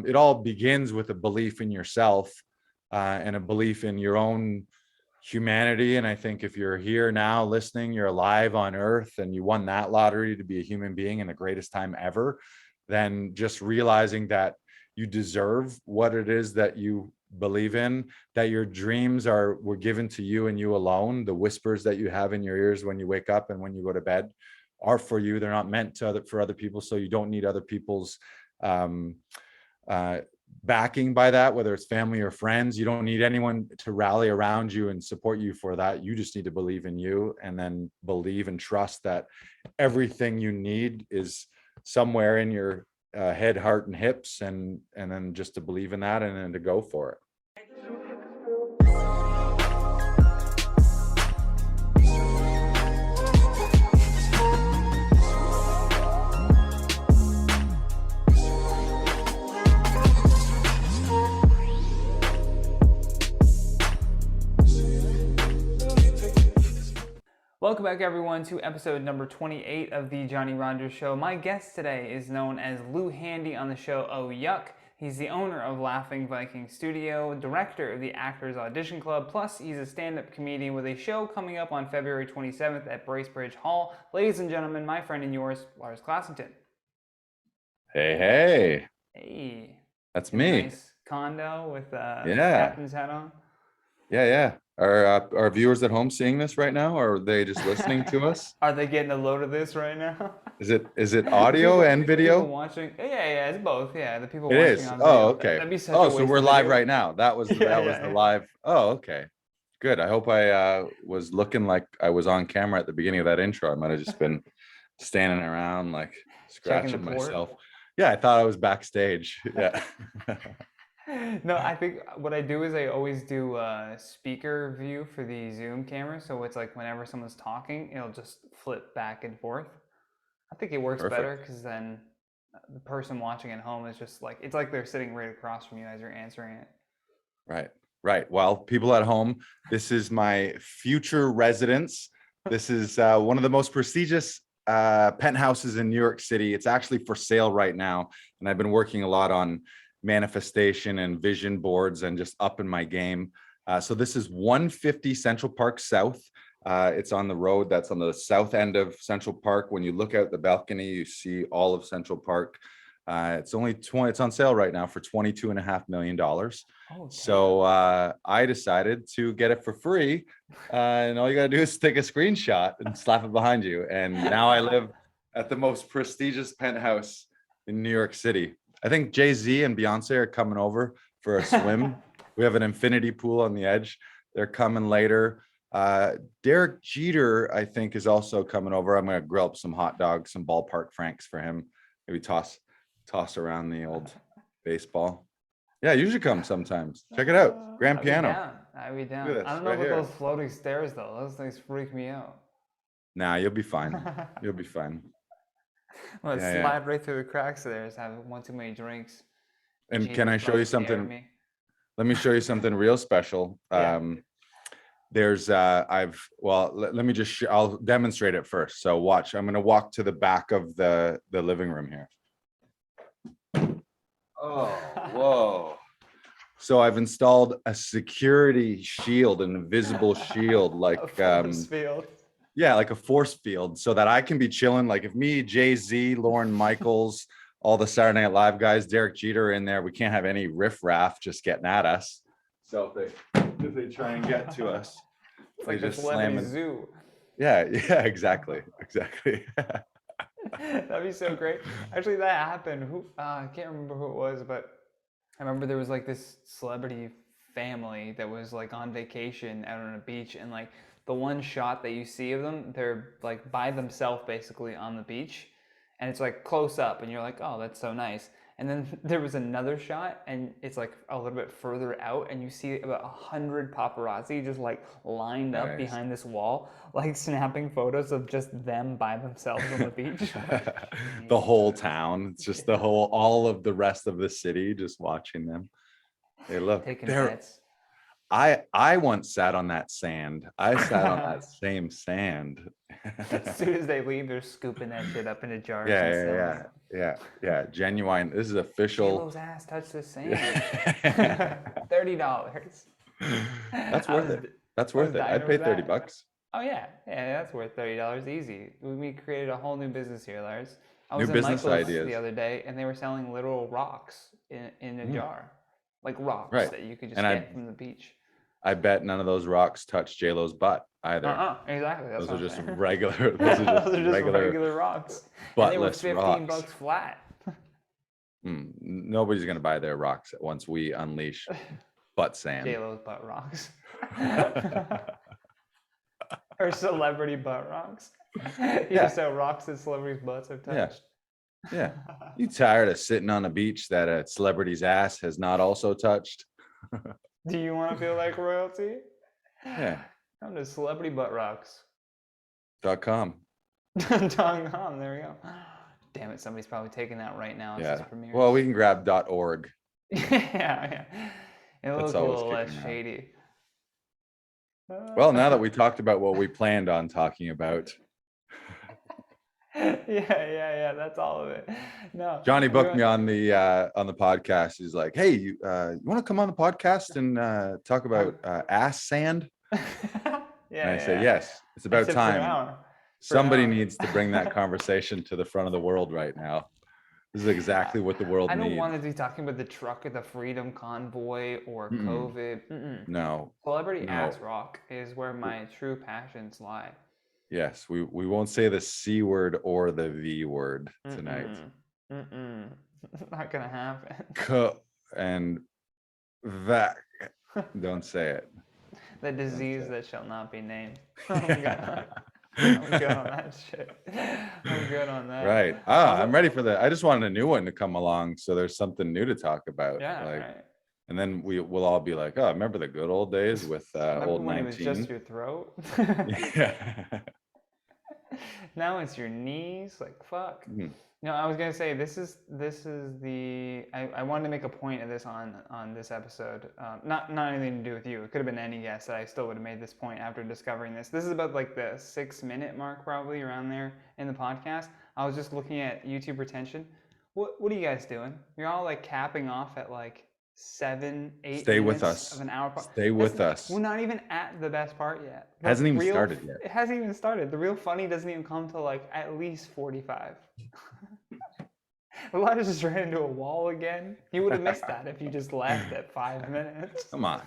It all begins with a belief in yourself and a belief in your own humanity. And I think if you're here now listening, you're alive on earth and you won that lottery to be a human being in the greatest time ever, then just realizing that you deserve what it is that you believe in, that your dreams were given to you and you alone. The whispers that you have in your ears when you wake up and when you go to bed are for you. They're not meant for other people. So you don't need other people's backing by that, whether it's family or friends. You don't need anyone to rally around you and support you for that. You just need to believe in you, and then believe and trust that everything you need is somewhere in your head, heart, and hips, and then just to believe in that and then to go for it. Welcome back, everyone, to episode number 28 of the Johnny Rogers Show. My guest today is known as Lou Handy on the show Oh Yuck. He's the owner of Laughing Vikings Studio, director of the Actors Audition Club, plus he's a stand-up comedian with a show coming up on February 27th at Bracebridge Hall. Ladies and gentlemen, my friend and yours, Lars Classington. Hey. Hey. That's me. Nice condo with captain's hat on. Yeah. Are viewers at home seeing this right now, or are they just listening to us? Are they getting a load of this right now? Is it audio and video? People watching, yeah, it's both. Yeah, the people It watching is. on video. Oh, okay. That'd be such So we're live right now. That was the live. Oh, okay. Good. I hope I was looking like I was on camera at the beginning of that intro. I might have just been standing around like scratching myself. Yeah, I thought I was backstage. Yeah. No, I think what I do is I always do a speaker view for the Zoom camera. So it's like whenever someone's talking, it'll just flip back and forth. I think it works better because then the person watching at home is just like, it's like they're sitting right across from you as you're answering it. Right. Well, people at home, this is my future residence. This is one of the most prestigious penthouses in New York City. It's actually for sale right now. And I've been working a lot on manifestation and vision boards and just up in my game. So this is 150 Central Park South. It's on the road that's on the south end of Central Park. When you look out the balcony, you see all of Central Park. It's on sale right now for $22.5 million. So I decided to get it for free. And all you gotta do is take a screenshot and slap it behind you. And now I live at the most prestigious penthouse in New York City. I think Jay-Z and Beyonce are coming over for a swim. We have an infinity pool on the edge. They're coming later. Derek Jeter, I think, is also coming over. I'm going to grill up some hot dogs, some ballpark franks for him. Maybe toss around the old baseball. Yeah, you should come sometimes. Check it out. Grand piano. I'll be down. I don't know about those floating stairs, though. Those things freak me out. Nah, you'll be fine. You'll be fine. Well, slide right through the cracks of there. Have one too many drinks. And can I show you something? Let me show you something real special. There's let me just I'll demonstrate it first. So watch. I'm going to walk to the back of the living room here. Oh, whoa. So I've installed a security shield, an invisible shield, like like a force field, so that I can be chilling. Like if me, Jay-Z, Lorne Michaels, all the Saturday Night Live guys, Derek Jeter in there, we can't have any riffraff just getting at us. So if they try and get to us, it's like just slam zoo. Yeah, exactly. That'd be so great. Actually, that happened. I can't remember who it was, but I remember there was like this celebrity family that was like on vacation out on a beach, and like the one shot that you see of them, they're like by themselves basically on the beach, and it's like close up, and you're like, oh, that's so nice. And then there was another shot, and it's like a little bit further out, and you see about 100 paparazzi just like lined up behind this wall, like snapping photos of just them by themselves on the beach. The whole town, it's just all of the rest of the city just watching them. Hey, look, taking bets. I once sat on that sand. I sat on that same sand. As soon as they leave, they're scooping that shit up into jars Yeah, and yeah, selling yeah, it. yeah, yeah. Genuine. This is official. J-Lo's ass touched the sand. Yeah. $30. That's I worth was, it. That's I was worth it. dying I'd pay over 30 that. bucks. Oh yeah, that's worth $30 easy. We created a whole new business here, Lars. I New was in business Michael's the ideas. other day, and they were selling literal rocks in a Mm, jar, like rocks right. that you could just And get from the beach. I bet none of those rocks touch J-Lo's butt either. Exactly. That's Those are what I'm just saying. regular, those are just Those are just regular regular rocks, and they were buttless 15 rocks. bucks flat. Nobody's gonna buy their rocks once we unleash butt sand. J-Lo's butt rocks. Or celebrity butt rocks. You Yeah. just sell rocks that celebrities' butts have Yeah. touched. Yeah. You tired of sitting on a beach that a celebrity's ass has not also touched? Do you want to feel like royalty? Yeah. Come to Celebrity Butt Rocks. .com. .com, there we go. Damn it, somebody's probably taking that right now as Yeah. this premieres. Well, we can grab .org. yeah. It That's looks a always little less kicking around. shady. Well, now that we talked about what we planned on talking about, yeah, that's all of it. No, Johnny booked me on the podcast. He's like, "Hey, you want to come on the podcast and talk about ass sand?" And I say, "Yes, it's I about said for an time. hour. Somebody needs to bring that conversation to the front of the world right now. This is exactly what the world I don't needs." want to be talking about the truck of the Freedom Convoy or COVID. No. Celebrity ass rock is where my true passions lie. Yes, we won't say the C word or the V word tonight. Not gonna happen. And that, don't say it. The disease that shall not be named. I'm good on that shit. I'm good on that. Right. I'm ready for that. I just wanted a new one to come along, so there's something new to talk about. Yeah, like, right. And then we'll all be like, "Oh, remember the good old days with old when 19?" It was just your throat. Yeah. Now it's your knees. Like fuck. No, I was gonna say this is the I wanted to make a point of this on this episode. Not anything to do with you. It could have been any guest that I still would have made this point after discovering this. This is about like the 6-minute mark, probably around there in the podcast. I was just looking at YouTube retention. What are you guys doing? You're all like capping off at like 7, 8 Stay minutes with us. of an hour. Stay with us. We're not even at the best part yet. Hasn't even started yet. It hasn't even started. The real funny doesn't even come till like at least 45. Lars just ran into a wall again. You would have missed that if you just left at 5 minutes. Come on.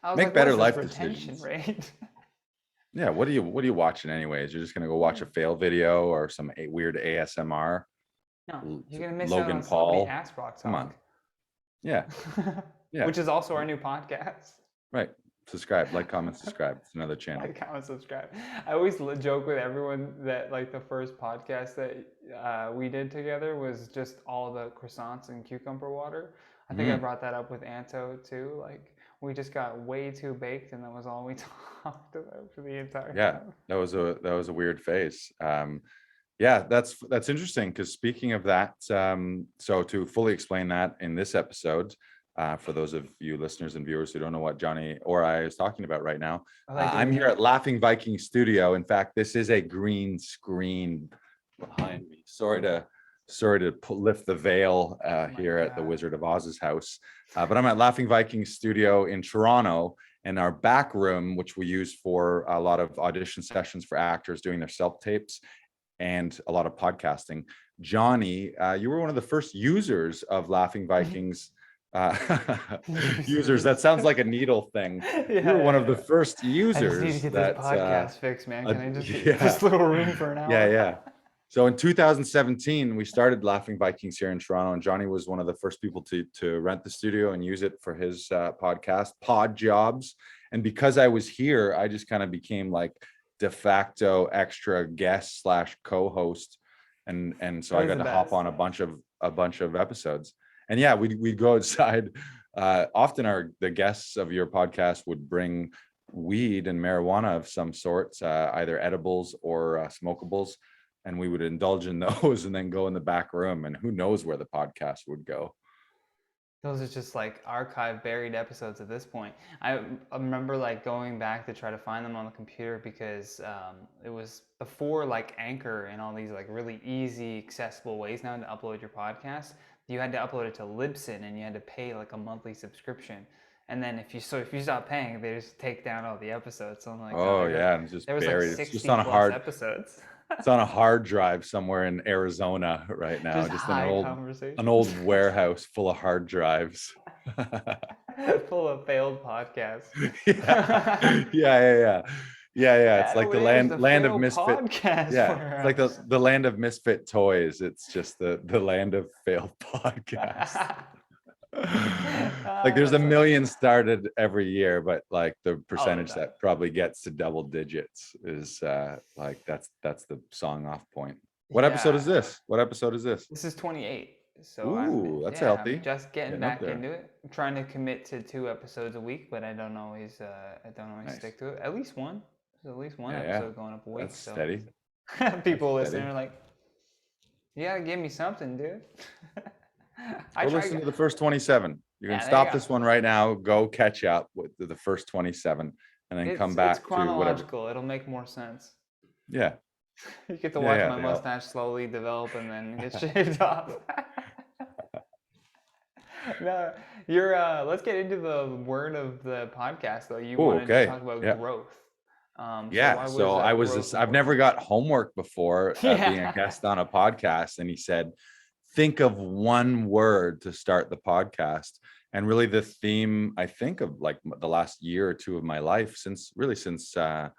I was Make like, better what's life this retention decisions. rate? Yeah, what are you watching anyways? You're just gonna go watch a fail video or some weird ASMR? No, you're gonna miss Logan out on Paul. Celebrity Ass Rock Talk. Come on. Yeah. Yeah. Which is also our new podcast. Right. Subscribe, like, comment, subscribe. It's another channel. Like, comment, subscribe. I always joke with everyone that like the first podcast that we did together was just all the croissants and cucumber water. I think I brought that up with Anto too. Like we just got way too baked, and that was all we talked about for the entire time. That was a weird phase. Yeah, that's interesting because speaking of that, so to fully explain that in this episode, for those of you listeners and viewers who don't know what Johnny or I is talking about right now, I'm here at Laughing Vikings studio. In fact, this is a green screen behind me. Sorry to lift the veil here at the Wizard of Oz's house, but I'm at Laughing Vikings studio in Toronto. And our back room, which we use for a lot of audition sessions for actors doing their self-tapes and a lot of podcasting. Johnny, you were one of the first users of Laughing Vikings. Users, that sounds like a needle thing. You were one of the first users. I just need to get this podcast fixed, man. Can I just get this little room for an hour? Yeah. So in 2017, we started Laughing Vikings here in Toronto, and Johnny was one of the first people to rent the studio and use it for his podcast, Pod Jobs. And because I was here, I just kind of became like de facto extra guest / co-host, and so I got to hop on a bunch of episodes. And yeah, we'd go outside. Often the guests of your podcast would bring weed and marijuana of some sort, either edibles or smokables. And we would indulge in those and then go in the back room, and who knows where the podcast would go. Those are just like archive buried episodes at this point. I remember like going back to try to find them on the computer because it was before like Anchor and all these like really easy, accessible ways now to upload your podcast. You had to upload it to Libsyn and you had to pay like a monthly subscription. And then if you stop paying, they just take down all the episodes. So I'm like, oh, Oh yeah, and it's just there was like buried. It's just 60 on a plus hard. episodes. It's on a hard drive somewhere in Arizona right now. Just Just high an conversations. old warehouse full of hard drives. Full of failed podcasts. Yeah, yeah. It's That like the was the land of failed misfit. podcast Yeah, for it's like us. the land of misfit toys. It's just the land of failed podcasts. Like there's a That's million started every year, but like the all the percentage time. that probably gets to double digits is like that's the song off point. What episode is Yeah, this? What episode is this? this is 28. So Ooh, that's I'm healthy. just getting Getting up back there. into it. I'm trying to commit to 2 episodes a week, but I don't always Nice. stick to it. At least one. There's at least one Yeah. episode going up a week. That's So steady. That's people listening steady. are like, you gotta give me something, dude. I Go try. listen to the first 27. You can Yeah, there you stop go. this one right now, go catch up with the first 27, and then come It's back to whatever. chronological. It'll make more sense. Yeah. You get to Yeah, watch yeah. my mustache slowly develop and then get shaved off. No, you're. Let's get into the word of the podcast, though. You Oh, wanted to okay. talk about Yeah. growth. So Yeah. why So was I was growth I've never important? got homework before being a Yeah. guest on a podcast. And he said, think of one word to start the podcast. And really the theme, I think, of like the last year or two of my life since the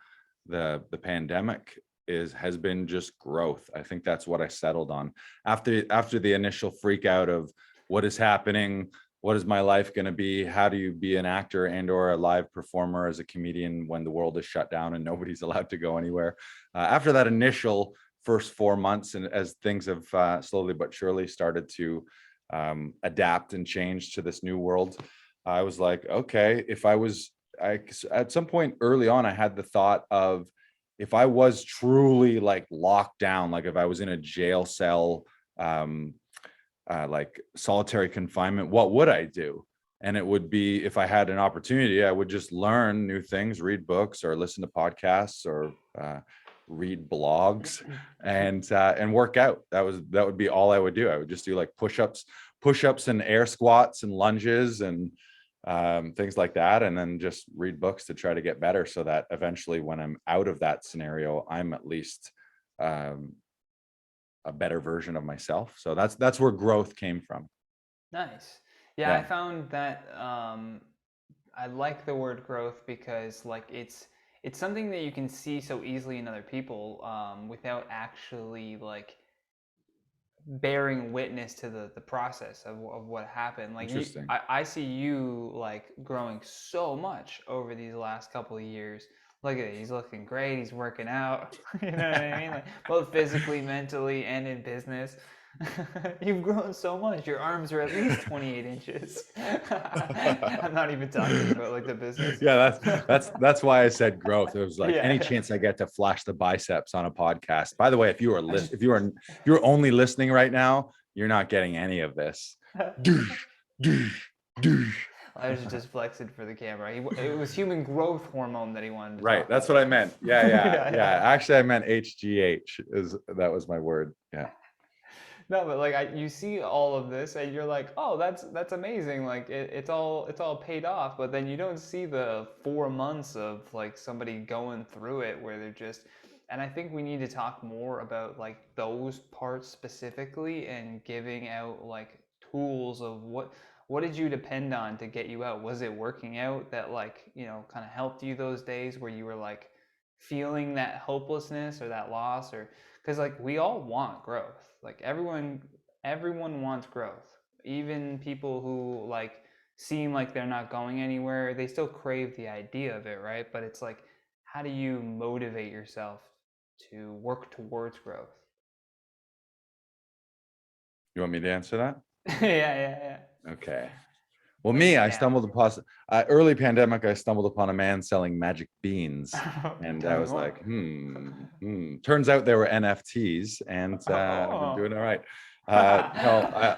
pandemic has been just growth. I think that's what I settled on after the initial freak out of what is happening, what is my life going to be, how do you be an actor and or a live performer as a comedian when the world is shut down and nobody's allowed to go anywhere. After that initial first 4 months, and as things have slowly but surely started to adapt and change to this new world, I was like, okay, at some point early on, I had the thought of, if I was truly like locked down, like if I was in a jail cell, like solitary confinement, what would I do? And it would be, if I had an opportunity, I would just learn new things, read books or listen to podcasts or read blogs and work out. That would be all I would do. I would just do like push-ups and air squats and lunges and things like that, and then just read books to try to get better, so that eventually when I'm out of that scenario, I'm at least a better version of myself. So that's where growth came from. Nice. Yeah, I Yeah. found that I like the word growth because like it's something that you can see so easily in other people without actually like bearing witness to the process of what happened. Like Interesting. I see you like growing so much over these last couple of years. Look at it, he's looking great, he's working out. You know what I mean? Like both physically, mentally, and in business. You've grown so much. Your arms are at least 28 inches. I'm not even talking about like the business. Yeah, that's why I said growth. It was like any Yeah. chance I get to flash the biceps on a podcast. By the way, if you're only listening right now, you're not getting any of this. I was just flexing for the camera. It was human growth hormone that he wanted to Right, talk that's about. what I meant. Yeah. Yeah. Actually, I meant HGH. That was my word. Yeah. No, but like you see all of this and you're like, oh, that's amazing. Like it's all paid off. But then you don't see the 4 months of like somebody going through it where they're just. And I think we need to talk more about like those parts specifically and giving out like tools of what did you depend on to get you out? Was it working out that like kind of helped you those days where you were like feeling that hopelessness or that loss, or because like we all want growth, like everyone wants growth, even people who like seem like they're not going anywhere, they still crave the idea of it, right? But it's like, how do you motivate yourself to work towards growth? You want me to answer that? Yeah. Okay. Well, Lay me, it I down. stumbled upon early pandemic. I stumbled upon a man selling magic beans, and Tell I me was more. like, Turns out they were NFTs, and I've been Oh. doing all right. No,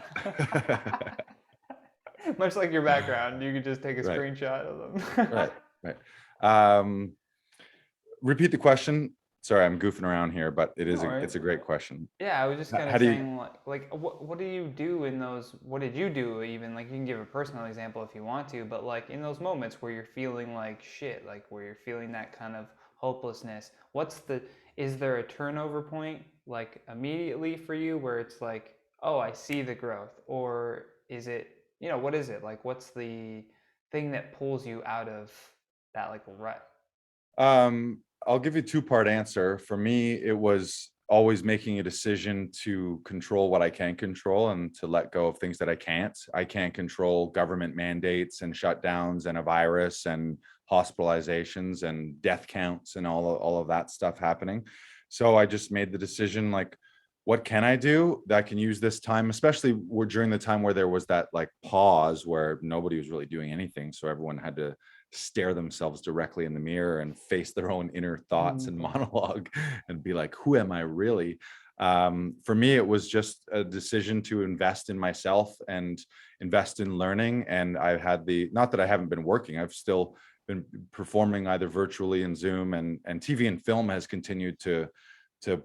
Much like your background, you could just take a Right, screenshot of them. right, right. Um, Repeat the question. Sorry, I'm goofing around here, but No it's a worries. great question. Yeah, I was just kind How of do you? saying like what do you do in those? What did you do even? Like you can give a personal example if you want to, but like in those moments where you're feeling like shit, like where you're feeling that kind of hopelessness, is there a turnover point like immediately for you where it's like, oh, I see the growth, or is it, what is it? Like what's the thing that pulls you out of that like rut? I'll give you a two-part answer. For me, it was always making a decision to control what I can control and to let go of things that I can't. I can't control government mandates and shutdowns and a virus and hospitalizations and death counts and all of that stuff happening. So I just made the decision, like, what can I do that I can use this time, especially during the time where there was that like pause where nobody was really doing anything. So everyone had to stare themselves directly in the mirror and face their own inner thoughts and monologue and be like, who am I really? For me, it was just a decision to invest in myself and invest in learning. And I've had not that I haven't been working, I've still been performing either virtually in Zoom, and TV and film has continued to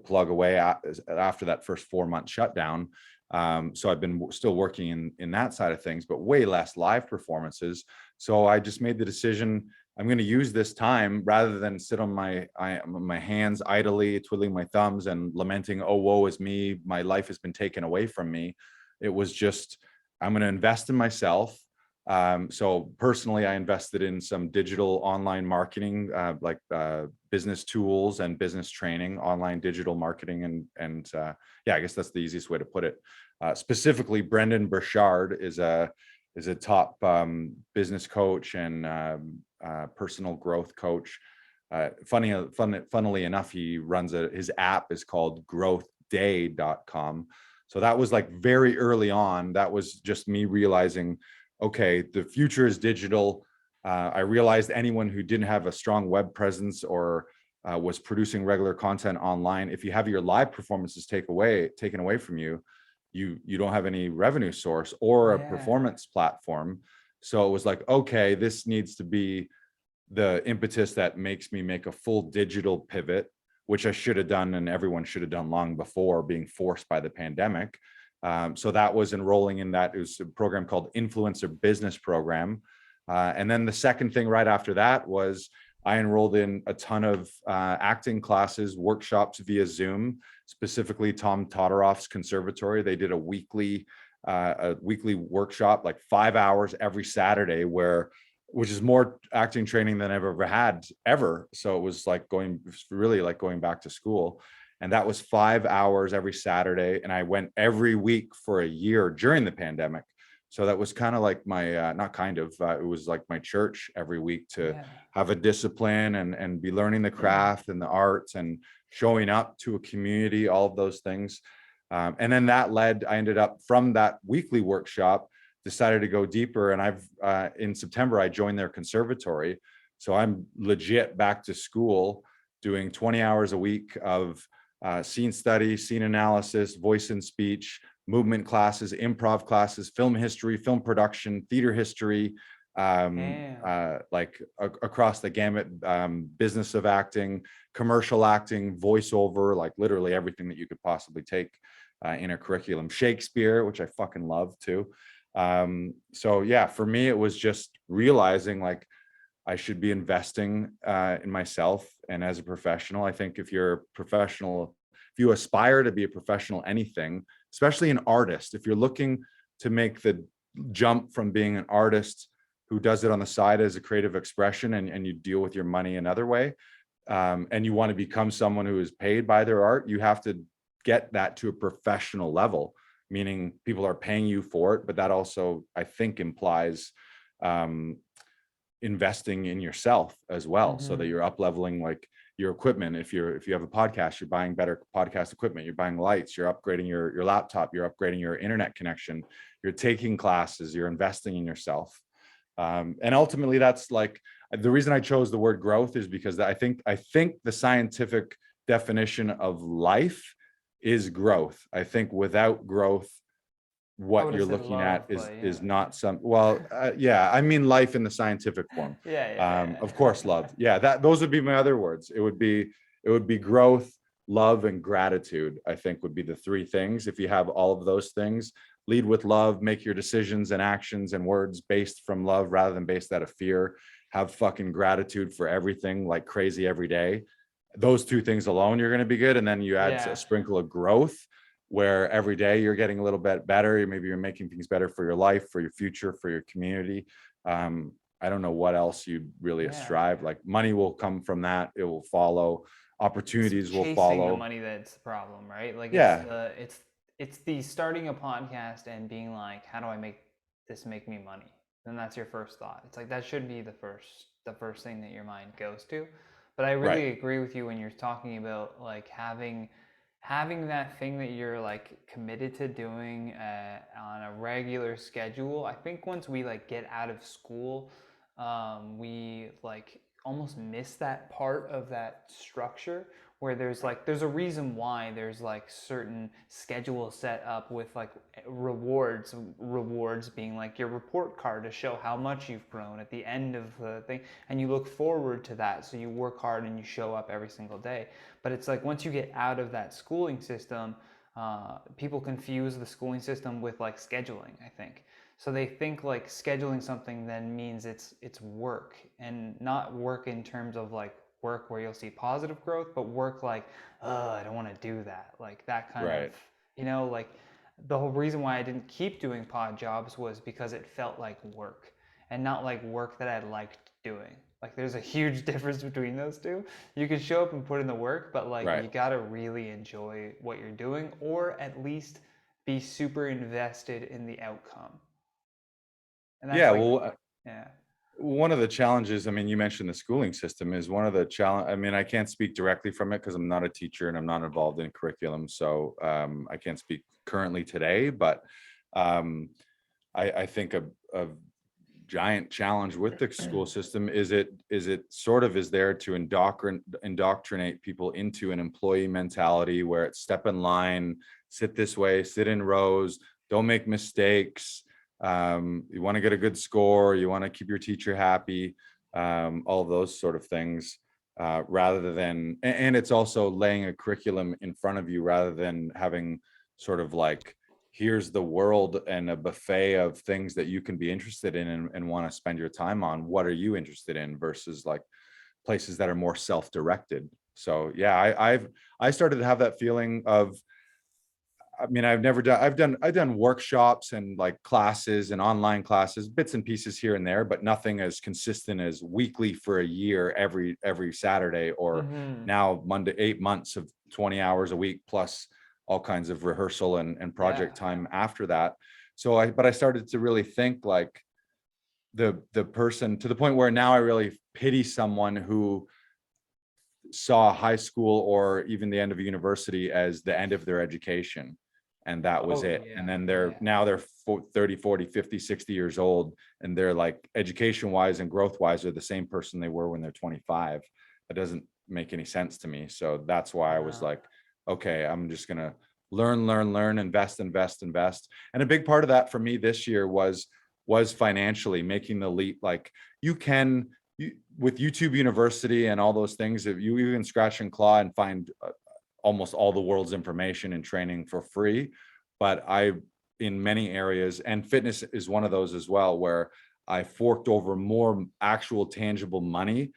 plug away after that first 4-month shutdown. So I've been still working in that side of things, but way less live performances. So I just made the decision, I'm going to use this time rather than sit on my hands idly, twiddling my thumbs and lamenting, oh, woe is me, my life has been taken away from me. It was just, I'm going to invest in myself. So personally, I invested in some digital online marketing, like business tools and business training, online digital marketing, and yeah, I guess that's the easiest way to put it. Specifically, Brendan Burchard is a top business coach and personal growth coach. Funnily enough, he runs his app is called growthday.com. So that was like very early on. That was just me realizing, okay, the future is digital. I realized anyone who didn't have a strong web presence or was producing regular content online, if you have your live performances taken away from you, you don't have any revenue source or a Yeah. performance platform. So it was like, okay, this needs to be the impetus that makes me make a full digital pivot, which I should have done and everyone should have done long before being forced by the pandemic. So that was enrolling in that. It was a program called Influencer Business Program. And then the second thing right after that was I enrolled in a ton of acting classes, workshops via Zoom, specifically Tom Todoroff's conservatory. They did a weekly workshop, like 5 hours every Saturday, which is more acting training than I've ever had ever. So it was really like going back to school. And that was 5 hours every Saturday. And I went every week for a year during the pandemic. So that was kind of like my, not kind of, it was like my church every week to Yeah. have a discipline and be learning the craft and the arts and showing up to a community, all of those things. And then I ended up from that weekly workshop, decided to go deeper. And in September, I joined their conservatory. So I'm legit back to school doing 20 hours a week of scene study, scene analysis, voice and speech, movement classes, improv classes, film history, film production, theater history, across the gamut, business of acting, commercial acting, voiceover, like literally everything that you could possibly take in a curriculum. Shakespeare, which I fucking love too. So yeah, for me, it was just realizing like I should be investing in myself. And as a professional, I think if you're a professional, if you aspire to be a professional, anything, especially an artist, if you're looking to make the jump from being an artist who does it on the side as a creative expression and you deal with your money another way, and you want to become someone who is paid by their art, you have to get that to a professional level, meaning people are paying you for it. But that also, I think, implies investing in yourself as well, so that you're up leveling like your equipment. If you have a podcast, you're buying better podcast equipment, you're buying lights, you're upgrading your laptop, you're upgrading your internet connection, you're taking classes, you're investing in yourself. And ultimately, that's like the reason I chose the word growth is because I think the scientific definition of life is growth. I think without growth, I what would have you're said looking at love, but is yeah. not some, well, yeah, I mean life in the scientific form. Of course, love. Yeah, that those would be my other words. It would be growth, love, and gratitude, I think would be the three things. If you have all of those things, lead with love, make your decisions and actions and words based from love rather than based out of fear. Have fucking gratitude for everything like crazy every day. Those two things alone, you're going to be good. And then you add a Yeah. sprinkle of growth where every day you're getting a little bit better. Maybe you're making things better for your life, for your future, for your community. I don't know what else you'd really Yeah. strive. Like money will come from that. It will follow. It's Opportunities will chasing the follow. money that's the problem, right? Like Yeah, it's the starting a podcast and being like, how do I make this make me money? Then that's your first thought. It's like that should be the first thing that your mind goes to. But I right. really agree with you when you're talking about like having that thing that you're like committed to doing on a regular schedule. I think once we like get out of school, we like almost miss that part of that structure where there's a reason why there's like certain schedules set up with like rewards being like your report card to show how much you've grown at the end of the thing, and you look forward to that, so you work hard and you show up every single day. But it's like once you get out of that schooling system, people confuse the schooling system with like scheduling, I think. So they think like scheduling something then means it's work, and not work in terms of like work where you'll see positive growth, but work like, I don't want to do that. Like that kind of, Right. like the whole reason why I didn't keep doing pod jobs was because it felt like work and not like work that I liked doing. Like there's a huge difference between those two. You can show up and put in the work, but like Right. you got to really enjoy what you're doing, or at least be super invested in the outcome. And that's Yeah. like, Well, yeah. one of the challenges, I mean, you mentioned the schooling system is one of the challenge. I mean, I can't speak directly from it because I'm not a teacher and I'm not involved in curriculum. So I can't speak currently today, but um, I think a giant challenge with the school system is it sort of is there to indoctrinate people into an employee mentality where it's step in line, sit this way, sit in rows, don't make mistakes. You want to get a good score, you want to keep your teacher happy, all of those sort of things, rather than, and it's also laying a curriculum in front of you rather than having sort of like, here's the world and a buffet of things that you can be interested in and want to spend your time on. What are you interested in versus like places that are more self-directed. So yeah, I started to have that feeling of, I mean, I've done workshops and like classes and online classes, bits and pieces here and there, but nothing as consistent as weekly for a year, every Saturday, or Mm-hmm. now Monday, 8 months of 20 hours a week, plus all kinds of rehearsal and Yeah. project time after that. But I started to really think like the person, to the point where now I really pity someone who saw high school or even the end of university as the end of their education, and that was Oh it. And yeah. then Yeah. they're 30, 40, 50, 60 years old, and they're like education wise and growth wise are the same person they were when they're 25. That doesn't make any sense to me. So that's why I was No. like, okay, I'm just going to learn, invest. And a big part of that for me this year was financially making the leap. Like you can, with YouTube University and all those things, if you can scratch and claw and find almost all the world's information and training for free. But in many areas, and fitness is one of those as well, where I forked over more actual tangible money,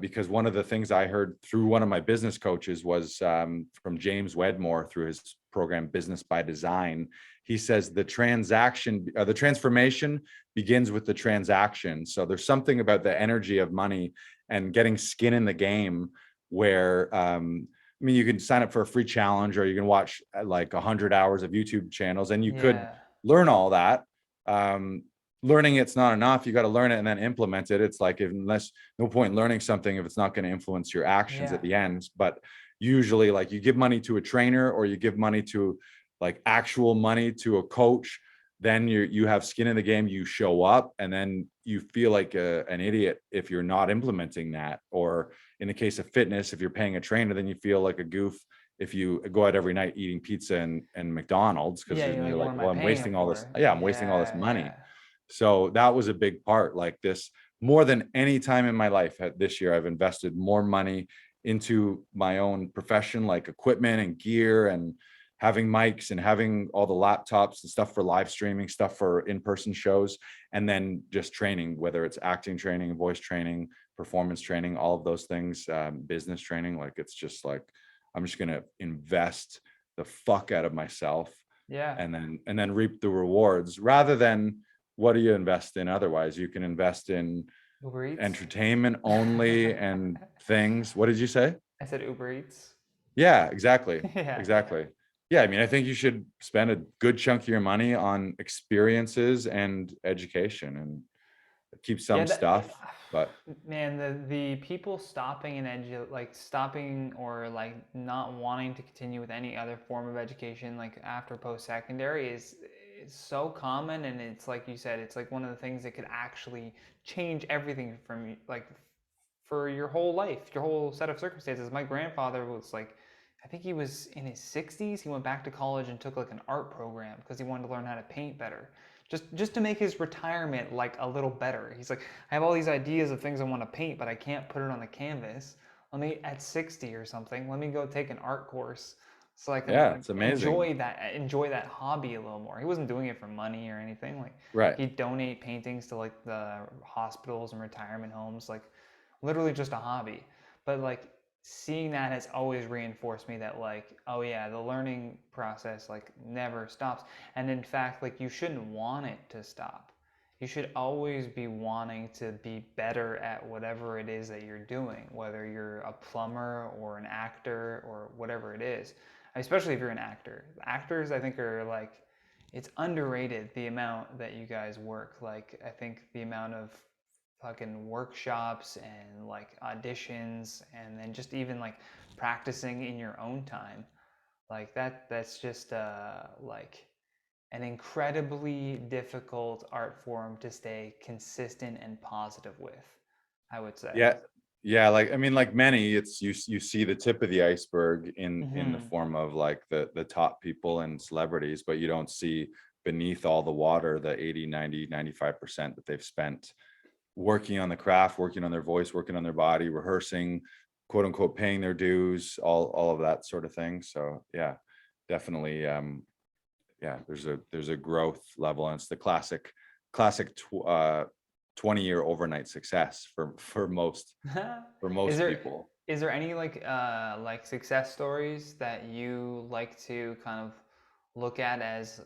because one of the things I heard through one of my business coaches was from James Wedmore through his program Business by Design. He says the transformation begins with the transaction. So there's something about the energy of money and getting skin in the game where, I mean, you can sign up for a free challenge, or you can watch like 100 hours of YouTube channels, and you could Yeah. learn all that. Learning it's not enough. You got to learn it and then implement it. It's like, unless, no point in learning something if it's not going to influence your actions Yeah. at the end. But usually, like, you give money to a trainer, or you give money to, like, actual money to a coach, then you have skin in the game, you show up, and then you feel like an idiot if you're not implementing that. Or in the case of fitness, if you're paying a trainer, then you feel like a goof if you go out every night eating pizza and McDonald's, because Yeah, you're you're like, what like, am I well, I'm paying wasting it all this. for? Yeah, I'm wasting all this Yeah, money. yeah. So that was a big part. Like this, more than any time in my life this year, I've invested more money into my own profession, like equipment and gear and having mics and having all the laptops and stuff for live streaming, stuff for in-person shows, and then just training, whether it's acting training, voice training, performance training, all of those things, business training. Like, it's just like, I'm just going to invest the fuck out of myself Yeah. and then reap the rewards, rather than, what do you invest in otherwise? You can invest in Uber Eats. entertainment only and things. What did you say? I said Uber Eats. Yeah, exactly. Yeah. Exactly. Yeah, I mean, I think you should spend a good chunk of your money on experiences and education, and keep Yeah, some stuff, but man, the people stopping and like stopping or like not wanting to continue with any other form of education like after post-secondary is so common, and it's like you said, it's like one of the things that could actually change everything from like for your whole life, your whole set of circumstances. My grandfather was like, I think he was in his 60s. He went back to college and took like an art program because he wanted to learn how to paint better. Just to make his retirement like a little better. He's like, I have all these ideas of things I want to paint, but I can't put it on the canvas. Let me, at 60 or something, let me go take an art course so I yeah, can it's amazing. enjoy that hobby a little more. He wasn't doing it for money or anything. Like, Right. he'd donate paintings to like the hospitals and retirement homes, like literally just a hobby. But like seeing that has always reinforced me that like, oh yeah, the learning process like never stops. And in fact, like you shouldn't want it to stop. You should always be wanting to be better at whatever it is that you're doing, whether you're a plumber or an actor or whatever it is. Especially if you're an actor. Actors, I think, are like, it's underrated the amount that you guys work. Like, I think the amount of fucking workshops and like auditions and then just even like practicing in your own time, like that's just like an incredibly difficult art form to stay consistent and positive with, I would say. Yeah. Yeah, like, I mean, like many, it's you see the tip of the iceberg in the Mm-hmm. form of like the top people and celebrities, but you don't see beneath all the water the 80, 90, 95% that they've spent working on the craft, working on their voice, working on their body, rehearsing, quote unquote, paying their dues, all of that sort of thing. So yeah, definitely. Yeah, there's a growth level, and it's the classic 20-year overnight success for is most there people. is there any like success stories that you like to kind of look at as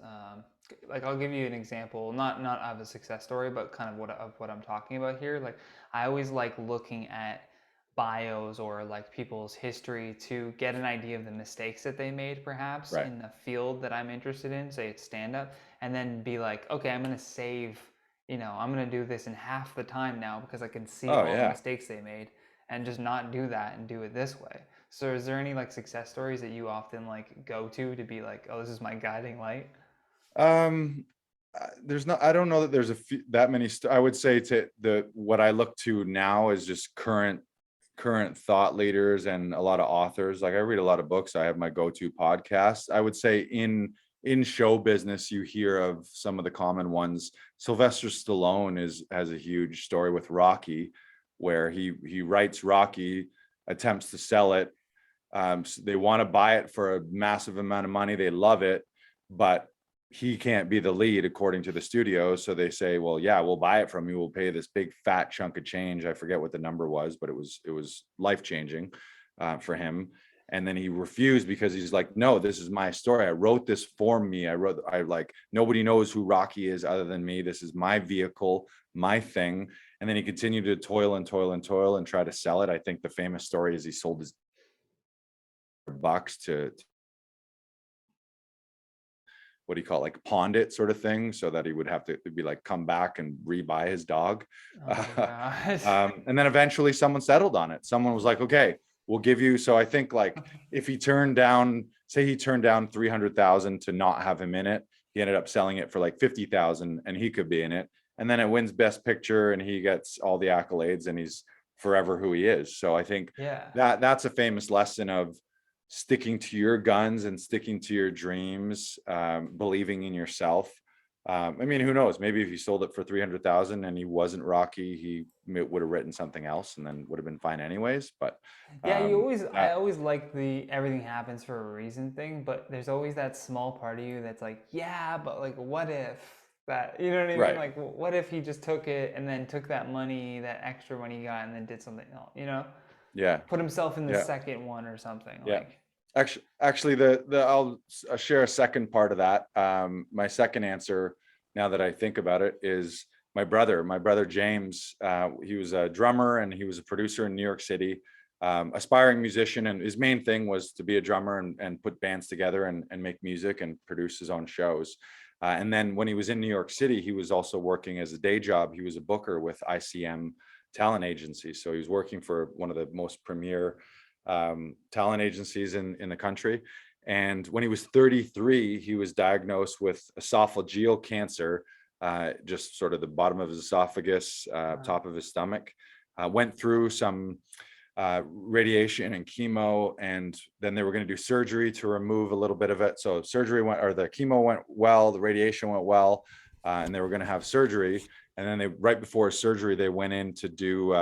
like, I'll give you an example, not of a success story, but kind of what I'm talking about here. Like, I always like looking at bios or like people's history to get an idea of the mistakes that they made perhaps Right. in the field that I'm interested in, say it's stand up, and then be like, okay, I'm going to save, I'm going to do this in half the time now because I can see Oh all the yeah. mistakes they made, and just not do that and do it this way. So is there any like success stories that you often like go to be like, oh, this is my guiding light? Um, there's not. I don't know that there's that many. I would say to what I look to now is just current thought leaders and a lot of authors. Like, I read a lot of books. I have my go-to podcasts. I would say in show business, you hear of some of the common ones. Sylvester Stallone has a huge story with Rocky, where he writes Rocky, attempts to sell it. So they want to buy it for a massive amount of money. They love it, but he can't be the lead according to the studio. So they say, well, yeah, we'll buy it from you. We'll pay this big fat chunk of change. I forget what the number was, but it was life changing for him. And then he refused because he's like, no, this is my story. I wrote this for me. I like, nobody knows who Rocky is other than me. This is my vehicle, my thing. And then he continued to toil and toil and toil and try to sell it. I think the famous story is he sold his bucks to what do you call it, like pawned it sort of thing, so that he would have to be like come back and rebuy his dog. Oh god. And then eventually someone settled on it. Someone was like, okay, we'll give you. So I think like if he turned down, say he turned down 300,000 to not have him in it, he ended up selling it for like 50,000 and he could be in it. And then it wins best picture and he gets all the accolades and he's forever who he is. So I think Yeah. that's a famous lesson of sticking to your guns and sticking to your dreams, believing in yourself. I mean, who knows? Maybe if he sold it for 300,000 and he wasn't Rocky, he would have written something else and then would have been fine anyways. But Yeah, I that, always like the everything happens for a reason thing, but there's always that small part of you that's like, yeah, but like, what if that, you know what I mean? right. Like, what if he just took it and then took that money, that extra money he got, and then did something else, you know? Yeah. Put himself in the Yeah. second one or something. Yeah. Like, Actually, I'll share a second part of that. My second answer, now that I think about it, is my brother. My brother James. He was a drummer and he was a producer in New York City, aspiring musician, and his main thing was to be a drummer and put bands together and make music and produce his own shows. And then when he was in New York City, he was also working as a day job. He was a booker with ICM talent agency, so he was working for one of the most premier talent agencies in the country. And when he was 33, he was diagnosed with esophageal cancer, just sort of the bottom of his esophagus, wow. top of his stomach. Went through some radiation and chemo, and then they were going to do surgery to remove a little bit of it. So surgery went, or the chemo went well, the radiation went well, and they were going to have surgery. And then right before surgery, they went in to do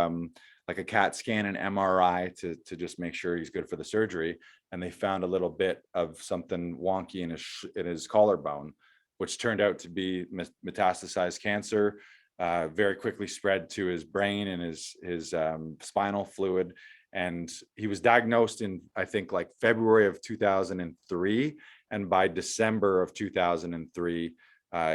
like a CAT scan and MRI to just make sure he's good for the surgery. And they found a little bit of something wonky in his collarbone, which turned out to be metastasized cancer. Very quickly spread to his brain and his spinal fluid. And he was diagnosed in, I think, like February of 2003. And by December of 2003,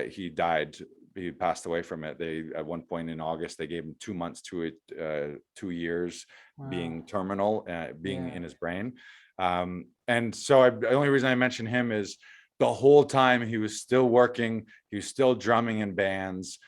he died. He passed away from it. They, at one point in August, they gave him 2 months to it, 2 years Wow. being terminal, being Yeah. in his brain. And so the only reason I mention him is the whole time he was still working, he was still drumming in bands.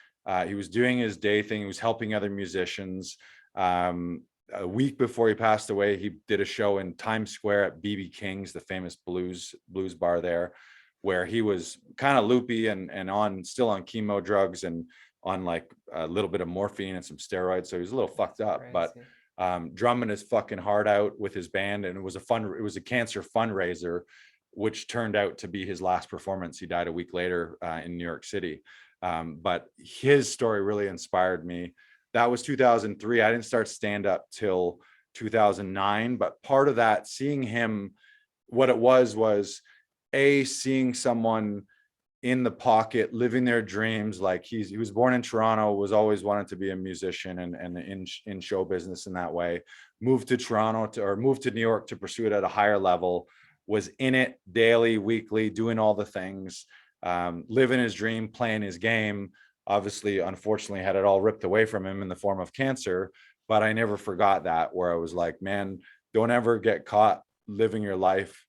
He was doing his day thing. He was helping other musicians. A week before he passed away, he did a show in Times Square at BB King's, the famous blues bar there, where he was kind of loopy and still on chemo drugs and on like a little bit of morphine and some steroids. So he was a little fucked up, but Crazy. drumming his fucking heart out with his band. And it was a cancer fundraiser, which turned out to be his last performance. He died a week later in New York City. But his story really inspired me. That was 2003. I didn't start stand up till 2009, but part of that, seeing him, what it was seeing someone in the pocket, living their dreams. Like he was born in Toronto, was always wanted to be a musician and in show business in that way. Moved to Toronto or moved to New York to pursue it at a higher level. Was in it daily, weekly, doing all the things, living his dream, playing his game. Obviously, unfortunately, had it all ripped away from him in the form of cancer. But I never forgot that, where I was like, man, don't ever get caught living your life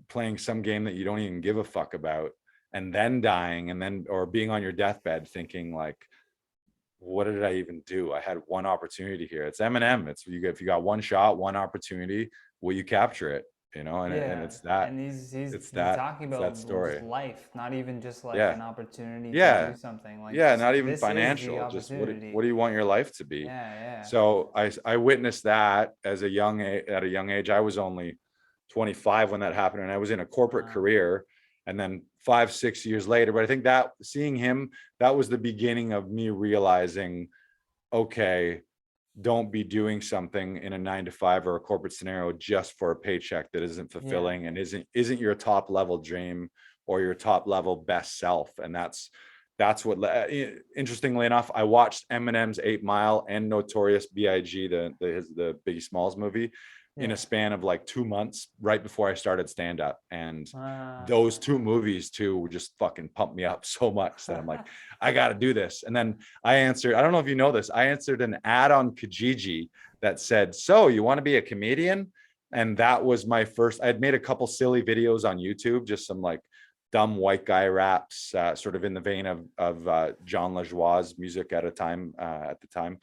playing some game that you don't even give a fuck about and then dying, and then, or being on your deathbed thinking like, what did I even do? I had one opportunity here. It's Eminem. It's if you got one shot, one opportunity, will you capture it? And Yeah, it's that, and he's that, talking it's that about just story. life, not even just like Yeah. an opportunity to do Yeah. something. Like, Yeah. just Not even this is the financial. Just what do opportunity. you want your life to be? Yeah, yeah. So I witnessed that at a young age. I was only 25 when that happened, and I was in a corporate Wow. career. And then 5-6 years later, but I think that seeing him, that was the beginning of me realizing, okay, don't be doing something in a 9 to 5 or a corporate scenario just for a paycheck that isn't Yeah. fulfilling and isn't your top level dream or your top level best self. And that's what, interestingly enough, I watched Eminem's 8 Mile and Notorious B.I.G., the Biggie Smalls movie, in a Yeah. span of like 2 months right before I started stand up. And Uh, those two movies too were just fucking pumped me up so much that I'm like, I got to do this. And then I don't know if you know this, I answered an ad on Kijiji that said, so you want to be a comedian? And that was my first. I had made a couple silly videos on YouTube, just some like dumb white guy raps, sort of in the vein of John LaJoie's music at the time.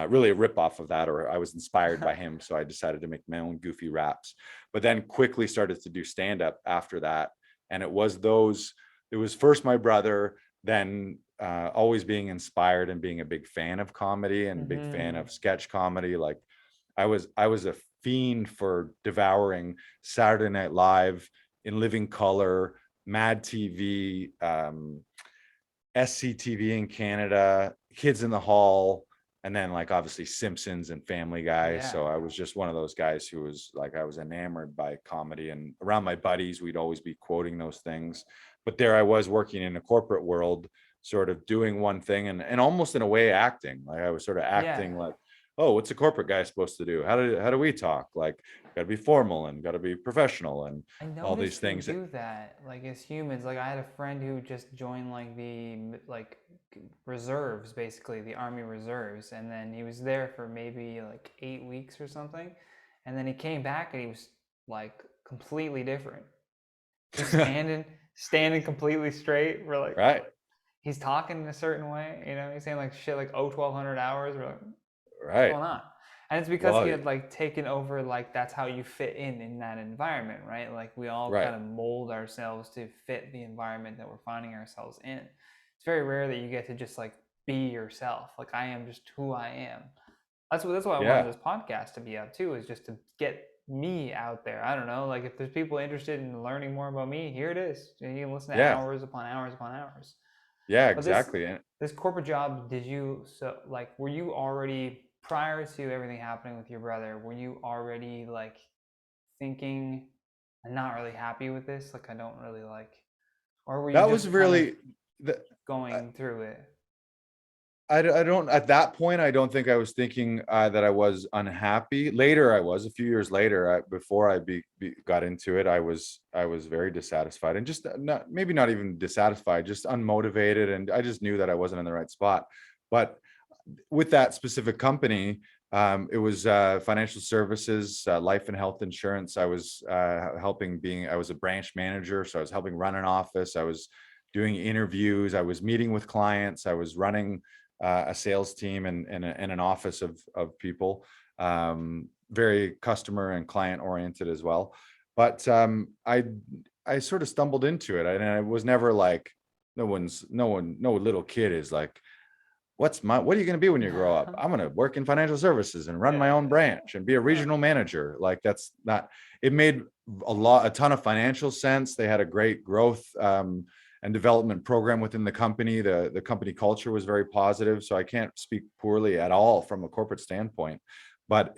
Really a ripoff of that, or I was inspired by him. So I decided to make my own goofy raps, but then quickly started to do stand up after that. And it was first my brother, then always being inspired and being a big fan of comedy and big fan mhm. of sketch comedy. Like I was a fiend for devouring Saturday Night Live, In Living Color, Mad TV, SCTV in Canada, Kids in the Hall, and then like obviously Simpsons and Family Guy. Yeah. So I was just one of those guys who was like, I was enamored by comedy, and around my buddies, we'd always be quoting those things. But there I was working in a corporate world, sort of doing one thing and almost in a way acting. Like I was sort of Yeah. acting like, oh, what's a corporate guy supposed to do? How do we talk? Like, gotta be formal and gotta be professional and I all these noticed we things. do that, like as humans. Like I had a friend who just joined like like reserves, basically the Army Reserves, and then he was there for maybe like 8 weeks or something, and then he came back and he was like completely different, just standing completely straight. We're like, Right. he's talking in a certain way, you know, he's saying like shit like, oh, 1200 hours. We're like, what's Right. going on? And it's because he Well, had like taken over, like that's how you fit in that environment, right? Like we all right. kind of mold ourselves to fit the environment that we're finding ourselves in. It's very rare that you get to just like be yourself. Like I am just who I am. That's what I wanted Yeah. this podcast to be out too, is just to get me out there. I don't know, like if there's people interested in learning more about me, here it is. You can listen to Yeah. hours upon hours upon hours. Yeah, But this exactly. And this corporate job, did you, so like were you already, prior to everything happening with your brother, were you already like thinking, I'm not really happy with this, like I don't really like, or were you that was just kind of really the going through it? I don't at that point I don't think I was thinking that I was unhappy. Later I was, a few years later, before I got into it, I was very dissatisfied and just not, maybe not even dissatisfied, just unmotivated, and I just knew that I wasn't in the right spot. But with that specific company, it was financial services, life and health insurance. I was I was a branch manager, so I was helping run an office. I was doing interviews. I was meeting with clients. I was running a sales team and an office of people, very customer and client oriented as well. But I sort of stumbled into it, and I was never like, no little kid is like, what are you going to be when you grow up? I'm going to work in financial services and run my Yeah, own branch and be a yeah. regional manager. Like that's not, it made a ton of financial sense. They had a great growth and development program within the company. The company culture was very positive. So I can't speak poorly at all from a corporate standpoint, but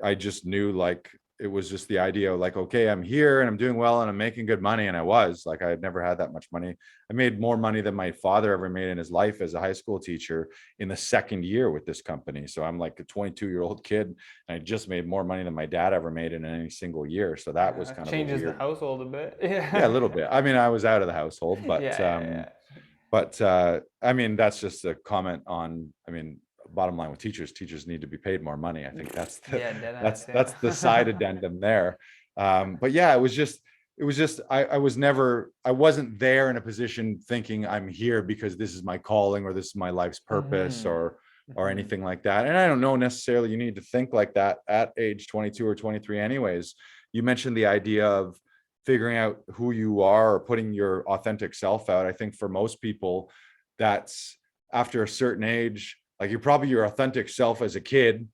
I just knew, like, it was just the idea of like, okay, I'm here and I'm doing well and I'm making good money. And I was like, I had never had that much money. I made more money than my father ever made in his life as a high school teacher in the second year with this company. So I'm like a 22-year-old kid, and I just made more money than my dad ever made in any single year. So that was kind of a Changes the weird, household a bit. yeah, a Yeah. little bit. I mean, I was out of the household, Yeah, yeah, but I mean, that's just a comment on, I mean, bottom line with teachers need to be paid more money. I think that's yeah. the Yeah, dead ass, that's the side yeah. addendum there. But yeah, it was just I wasn't there in a position thinking I'm here because this is my calling or this is my life's purpose Mm-hmm. or Mm-hmm. anything like that. And I don't know necessarily you need to think like that at age 22 or 23 anyways. You mentioned the idea of figuring out who you are or putting your authentic self out. I think for most people, that's after a certain age, like you're probably your authentic self as a kid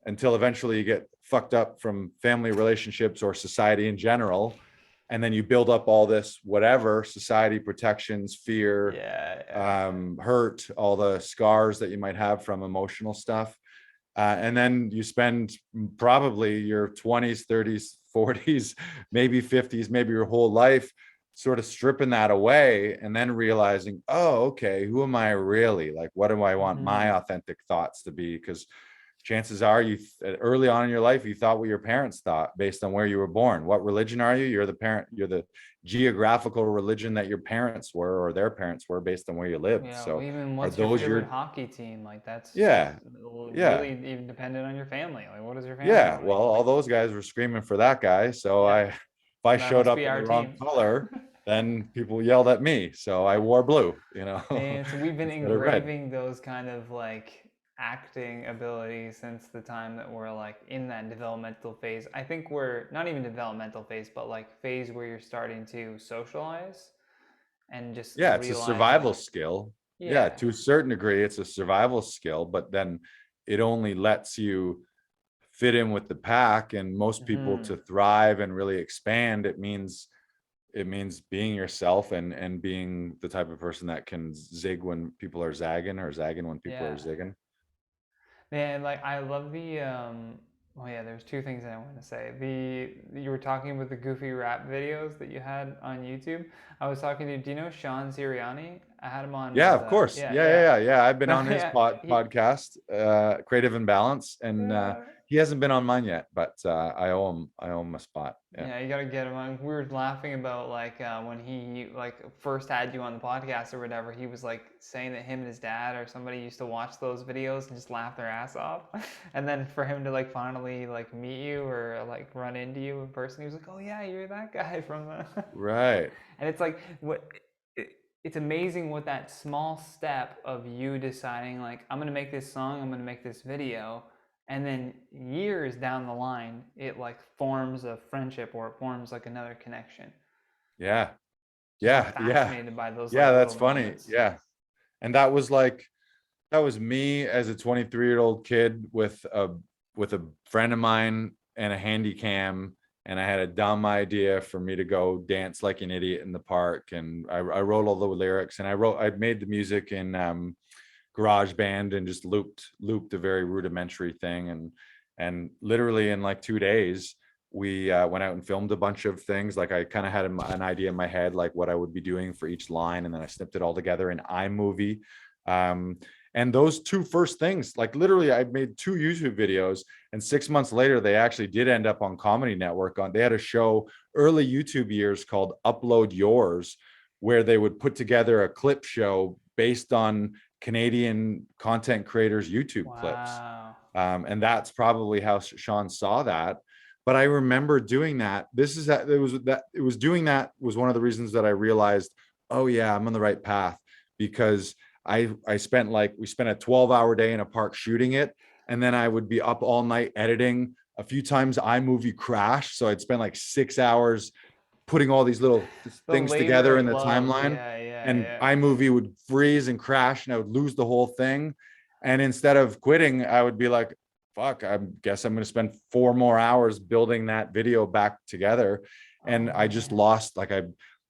until eventually you get fucked up from family relationships or society in general. And then you build up all this, whatever society protections, fear, Yeah, yeah. hurt, all the scars that you might have from emotional stuff. And then you spend probably your 20s, 30s, 40s, maybe 50s, maybe your whole life sort of stripping that away and then realizing, oh, okay, who am I really? Like, what do I want my Mm-hmm. authentic thoughts to be? Because chances are early on in your life, you thought what your parents thought based on where you were born. What religion are you? You're the geographical religion that your parents were or their parents were based on where you lived. Yeah, So even are what's your those favorite your, hockey team? Like that's yeah, yeah. really even dependent on your family. Like what does your family Yeah, like? well, all those guys were screaming for that guy. So Yeah, if I that showed must up be in our the wrong team. color, then people yelled at me. So I wore blue, And so we've been instead of red. engraving those kind of like acting abilities since the time that we're like in that developmental phase. I think we're not even developmental phase, but like phase where you're starting to socialize and just Yeah, it's a realize like, survival skill. Yeah, yeah, to a certain degree, it's a survival skill, but then it only lets you fit in with the pack, and most people to thrive and really expand, it means being yourself and being the type of person that can zig when people are zagging, or zagging when people are Yeah. zigging. Man, like I love the oh yeah, there's two things I want to say. You were talking about the goofy rap videos that you had on YouTube. I was talking to, do you know Sean Sirianni? I had him on Yeah, as of a course. yeah, Yeah, yeah. yeah, yeah. I've been So on his yeah, podcast, Creative Imbalance, and yeah. he hasn't been on mine yet, but I owe him a spot. Yeah. Yeah, you gotta get him on. We were laughing about like when he like first had you on the podcast or whatever. He was like saying that him and his dad or somebody used to watch those videos and just laugh their ass off. And then for him to like finally like meet you or like run into you in person, he was like, "Oh yeah, you're that guy from the." Right. And it's like it's amazing what that small step of you deciding like I'm gonna make this song, I'm gonna make this video, and then years down the line it like forms a friendship or it forms like another connection. Yeah. Just I'm Yeah. Yeah. fascinated by those Yeah. like That's little funny. moments. Yeah. And that was me as a 23-year-old kid with a friend of mine and a handy cam, and I had a dumb idea for me to go dance like an idiot in the park, and I wrote all the lyrics, and I made the music in garage band and just looped a very rudimentary thing, and literally in like 2 days we went out and filmed a bunch of things. Like I kind of had an idea in my head like what I would be doing for each line, and then I snipped it all together in iMovie. um, and those two first things, like literally I made 2 YouTube videos, and 6 months later they actually did end up on Comedy Network. They had a show early YouTube years called Upload Yours, where they would put together a clip show based on Canadian content creators' YouTube clips. Wow. And that's probably how Sean saw that. But I remember doing that. It was doing that was one of the reasons that I realized, oh yeah, I'm on the right path, because we spent a 12-hour day in a park shooting it, and then I would be up all night editing. A few times iMovie crashed, so I'd spend like 6 hours putting all these little The things labor together in of the love. timeline, Yeah, yeah, and yeah. iMovie would freeze and crash, and I would lose the whole thing. And instead of quitting, I would be like, fuck, I guess I'm going to spend 4 more hours building that video back together. And Oh I just man. lost,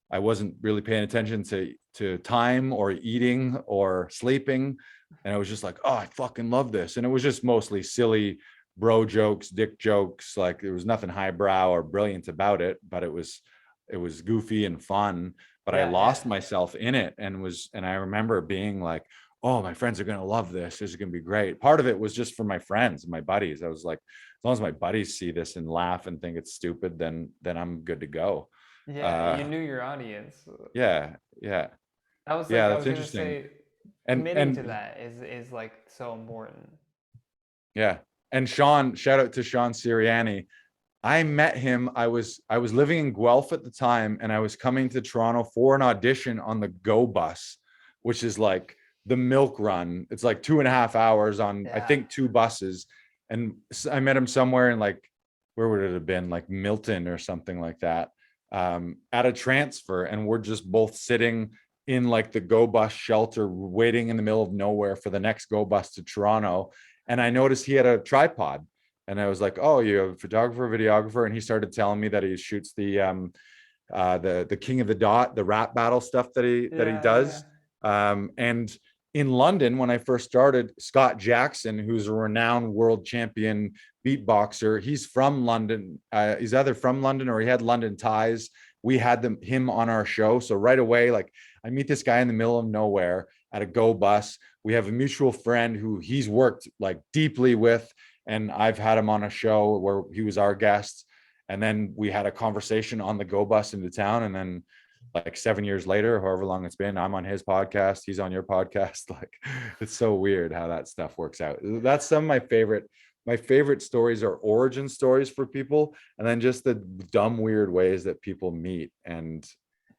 I wasn't really paying attention to time or eating or sleeping. And I was just like, oh, I fucking love this. And it was just mostly silly bro jokes, dick jokes. Like there was nothing highbrow or brilliant about it, but it was goofy and fun. But I Yeah, yeah. lost myself in it, and I remember being like, oh, my friends are going to love this. This is going to be great. Part of it was just for my friends, my buddies. I was like, as long as my buddies see this and laugh and think it's stupid, then I'm good to go. Yeah, you Uh, knew your audience. yeah, yeah, I was yeah. like, I That's was gonna interesting. say, committing to And that is like so important. yeah, and Sean, shout out to Sean Sirianni. I met him. I was living in Guelph at the time, and I was coming to Toronto for an audition on the Go bus, which is like the milk run. It's like 2.5 hours on, I Yeah. think, 2 buses. And I met him somewhere in like, where would it have been? Like Milton or something like that, at a transfer. And we're just both sitting in like the Go bus shelter, waiting in the middle of nowhere for the next Go bus to Toronto. And I noticed he had a tripod, and I was like, "Oh, you have a photographer, videographer?" And he started telling me that he shoots the King of the Dot, the rap battle stuff that he Yeah, yeah. does. And in London, when I first started, Scott Jackson, who's a renowned world champion beatboxer, he's from London. He's either from London or he had London ties. We had him on our show, so right away, like I meet this guy in the middle of nowhere at a Go bus. We have a mutual friend who he's worked like deeply with, and I've had him on a show where he was our guest. And then we had a conversation on the Go bus into town. And then like 7 years later, however long it's been, I'm on his podcast, he's on your podcast. Like it's so weird how that stuff works out. That's some of my favorite stories are origin stories for people, and then just the dumb, weird ways that people meet, and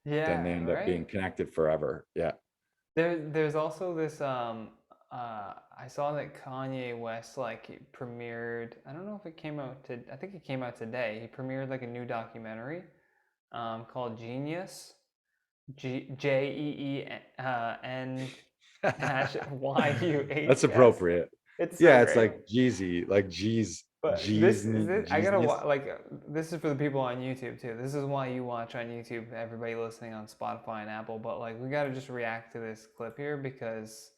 then they Yeah, end up being right? connected forever. Yeah. There's also this I saw that Kanye West like premiered, I don't know if it came out to I think it came out today. He premiered like a new documentary called Genius. Jee'n dash That's Yuh. appropriate. It's so Yeah, it's great. like Jeezy, like Jeez, But I gotta Jeeziness. this is for the people on YouTube too. This is why you watch on YouTube. Everybody listening on Spotify and Apple, but like we gotta just react to this clip here because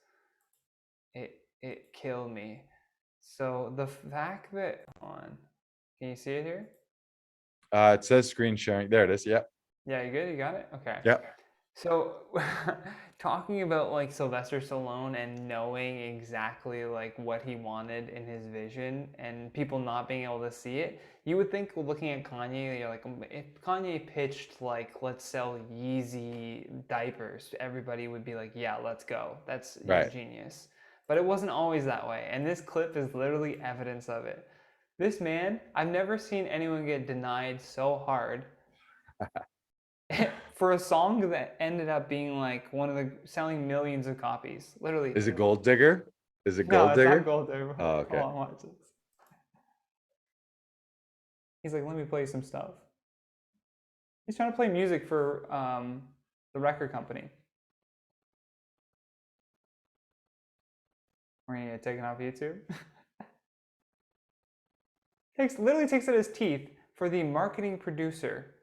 it killed me. So the fact that on, can you see it here? It says screen sharing. There it is. Yeah. Yeah, you good? You got it? Okay. Yeah. So, talking about like Sylvester Stallone and knowing exactly like what he wanted in his vision and people not being able to see it, you would think looking at Kanye, you're like, if Kanye pitched like, let's sell Yeezy diapers, everybody would be like, yeah, let's go. You're Right. genius. But it wasn't always that way. And this clip is literally evidence of it. This man, I've never seen anyone get denied so hard for a song that ended up being like one of the selling millions of copies. Literally. Is it Gold Digger? Is it No, Gold it's not Digger? gold there. Oh, Hold okay. on, watch this. He's like, let me play some stuff. He's trying to play music for the record company. We're gonna get taken off YouTube. Literally takes out his teeth for the marketing producer.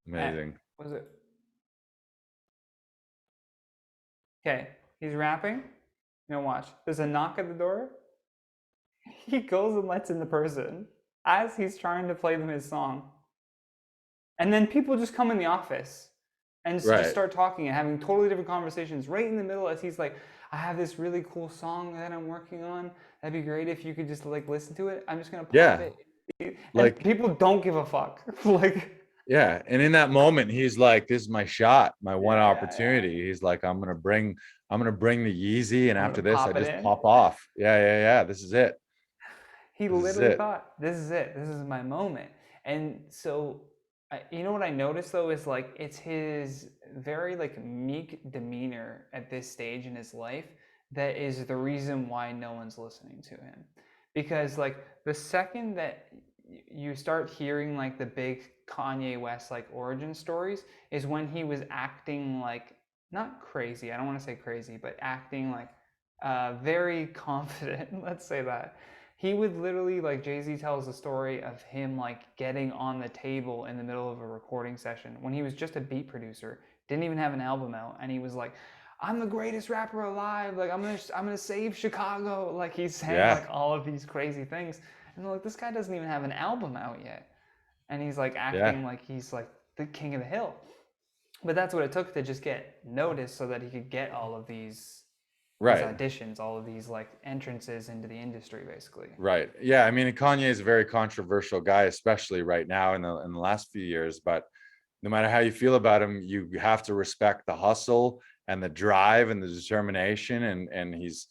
Amazing. Was it? Okay, he's rapping. Watch. There's a knock at the door. He goes and lets in the person as he's trying to play them his song. And then people just come in the office and just start talking and having totally different conversations right in the middle as he's like, I have this really cool song that I'm working on. That'd be great if you could just like listen to it. I'm just gonna pop it. And Like, people don't give a fuck. Like, yeah. And in that moment, he's like, this is my shot, my one yeah. opportunity. He's like, I'm gonna bring the Yeezy, and I'm gonna after this, I pop it just in. pop off. Yeah. This is it. He This is literally it. thought, this is it. This is my moment. And so, you know what I noticed though is like it's his very like meek demeanor at this stage in his life that is the reason why no one's listening to him. Because like the second that you start hearing like the big Kanye West like origin stories is when he was acting like not crazy. I don't want to say crazy, but acting like very confident. Let's say that he would literally like Jay-Z tells the story of him like getting on the table in the middle of a recording session when he was just a beat producer, didn't even have an album out, and he was like, I'm the greatest rapper alive, like I'm gonna save Chicago, like he's saying Yeah. like all of these crazy things, and they're like, this guy doesn't even have an album out yet, and he's like Yeah. acting like he's like the king of the hill. But that's what it took to just get noticed so that he could get all of these Right. auditions, all of these like entrances into the industry, basically. Right. Yeah. I mean, Kanye is a very controversial guy, especially right now in the last few years. But no matter how you feel about him, you have to respect the hustle and the drive and the determination. And he's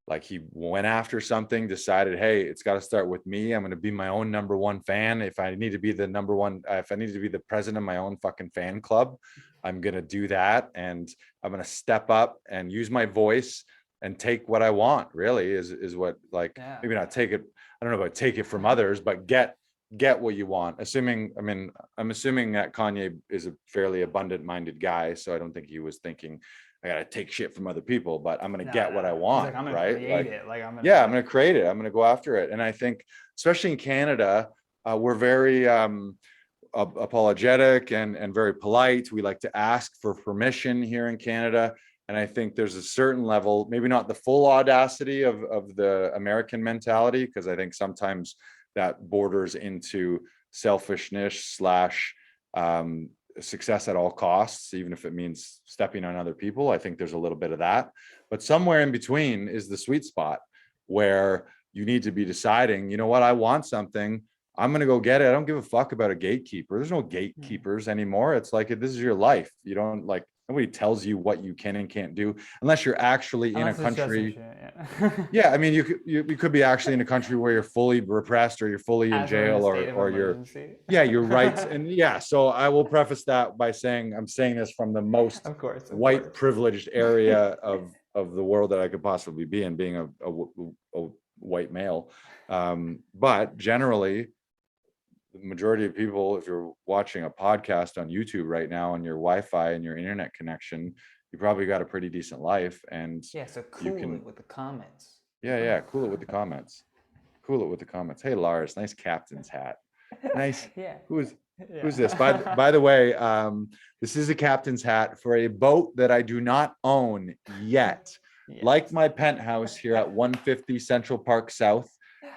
like, he went after something, decided, hey, it's got to start with me. I'm going to be my own number one fan. If I need to be the number one, if I need to be the president of my own fucking fan club, I'm going to do that. And I'm going to step up and use my voice and take what I want, really is what, like, Yeah. maybe not take it. I don't know about take it from others, but get what you want. I'm assuming that Kanye is a fairly abundant minded guy. So I don't think he was thinking, I gotta take shit from other people, but I'm gonna get what I He's like, want, I'm gonna right? create Like, it. Like I'm gonna yeah, I'm like gonna create it. I'm gonna go after it. And I think, especially in Canada, we're very apologetic and very polite. We like to ask for permission here in Canada. And I think there's a certain level, maybe not the full audacity of the American mentality, because I think sometimes that borders into selfishness slash success at all costs, even if it means stepping on other people. I think there's a little bit of that. But somewhere in between is the sweet spot where you need to be deciding, you know what, I want something. I'm going to go get it. I don't give a fuck about a gatekeeper. There's no gatekeepers anymore. It's like, this is your life. You don't like, nobody tells you what you can and can't do unless you're actually in a unless it's just some country. shit, yeah. Yeah. I mean, you could be actually in a country where you're fully repressed or you're fully in As we're in a jail state of or you're, emergency. yeah, your rights. And yeah, so I will preface that by saying I'm saying this from the most Of course, of white course. privileged area of the world that I could possibly be in, being a white male. But generally, the majority of people, if you're watching a podcast on YouTube right now on your Wi-Fi and your internet connection, you probably got a pretty decent life, and Yeah, so you cool can, it with the comments. Yeah. Cool it with the comments. Cool it with the comments. Hey Lars, nice captain's hat. Nice. Yeah. Who's Yeah. who's this? By the way, this is a captain's hat for a boat that I do not own yet. Like Yes. my penthouse here at 150 Central Park South,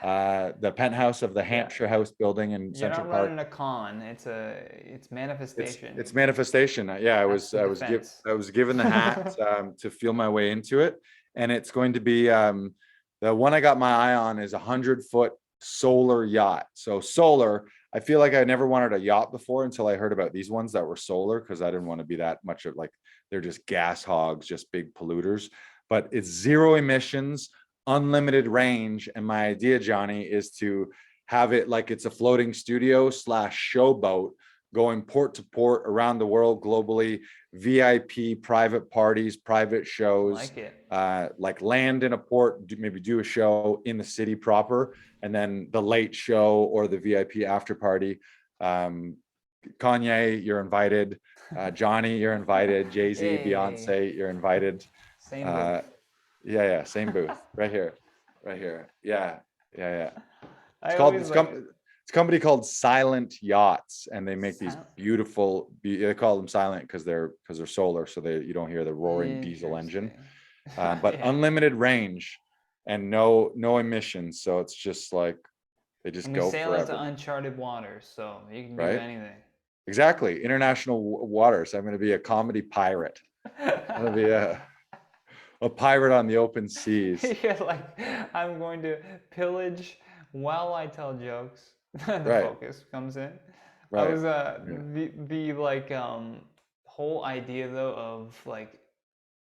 the penthouse of the Yeah. Hampshire House building in You're Central not Park. running a con. It's manifestation. It's manifestation. Yeah, That's the defense. I was given the hat to feel my way into it, and it's going to be the one I got my eye on is 100-foot solar yacht. So solar, I feel like I never wanted a yacht before until I heard about these ones that were solar, because I didn't want to be that much of like, they're just gas hogs, just big polluters. But it's zero emissions, unlimited range, and my idea, Johnny, is to have it like it's a floating studio slash showboat going port to port around the world globally, VIP private parties, private shows, Like it. like land in a port, maybe do a show in the city proper, and then the late show or the VIP after party. Kanye, you're invited. Johnny, you're invited. Jay-Z, Hey. Beyonce, you're invited. Same Uh, booth. yeah, same booth, right here, right here. Yeah. It's I called always it's like it's a company called Silent Yachts, and they make these sound beautiful. They call them silent because they're solar, so you don't hear the roaring diesel engine. interesting. But Yeah. unlimited range and no emissions, so it's just like they just And we go sail into forever, uncharted waters, so you can do right? anything. Exactly, international waters. I'm going to be a comedy pirate. I'm going to be a pirate on the open seas, You're like, I'm going to pillage while I tell jokes. The right? focus comes in. I Right. was Yeah. the like whole idea though of like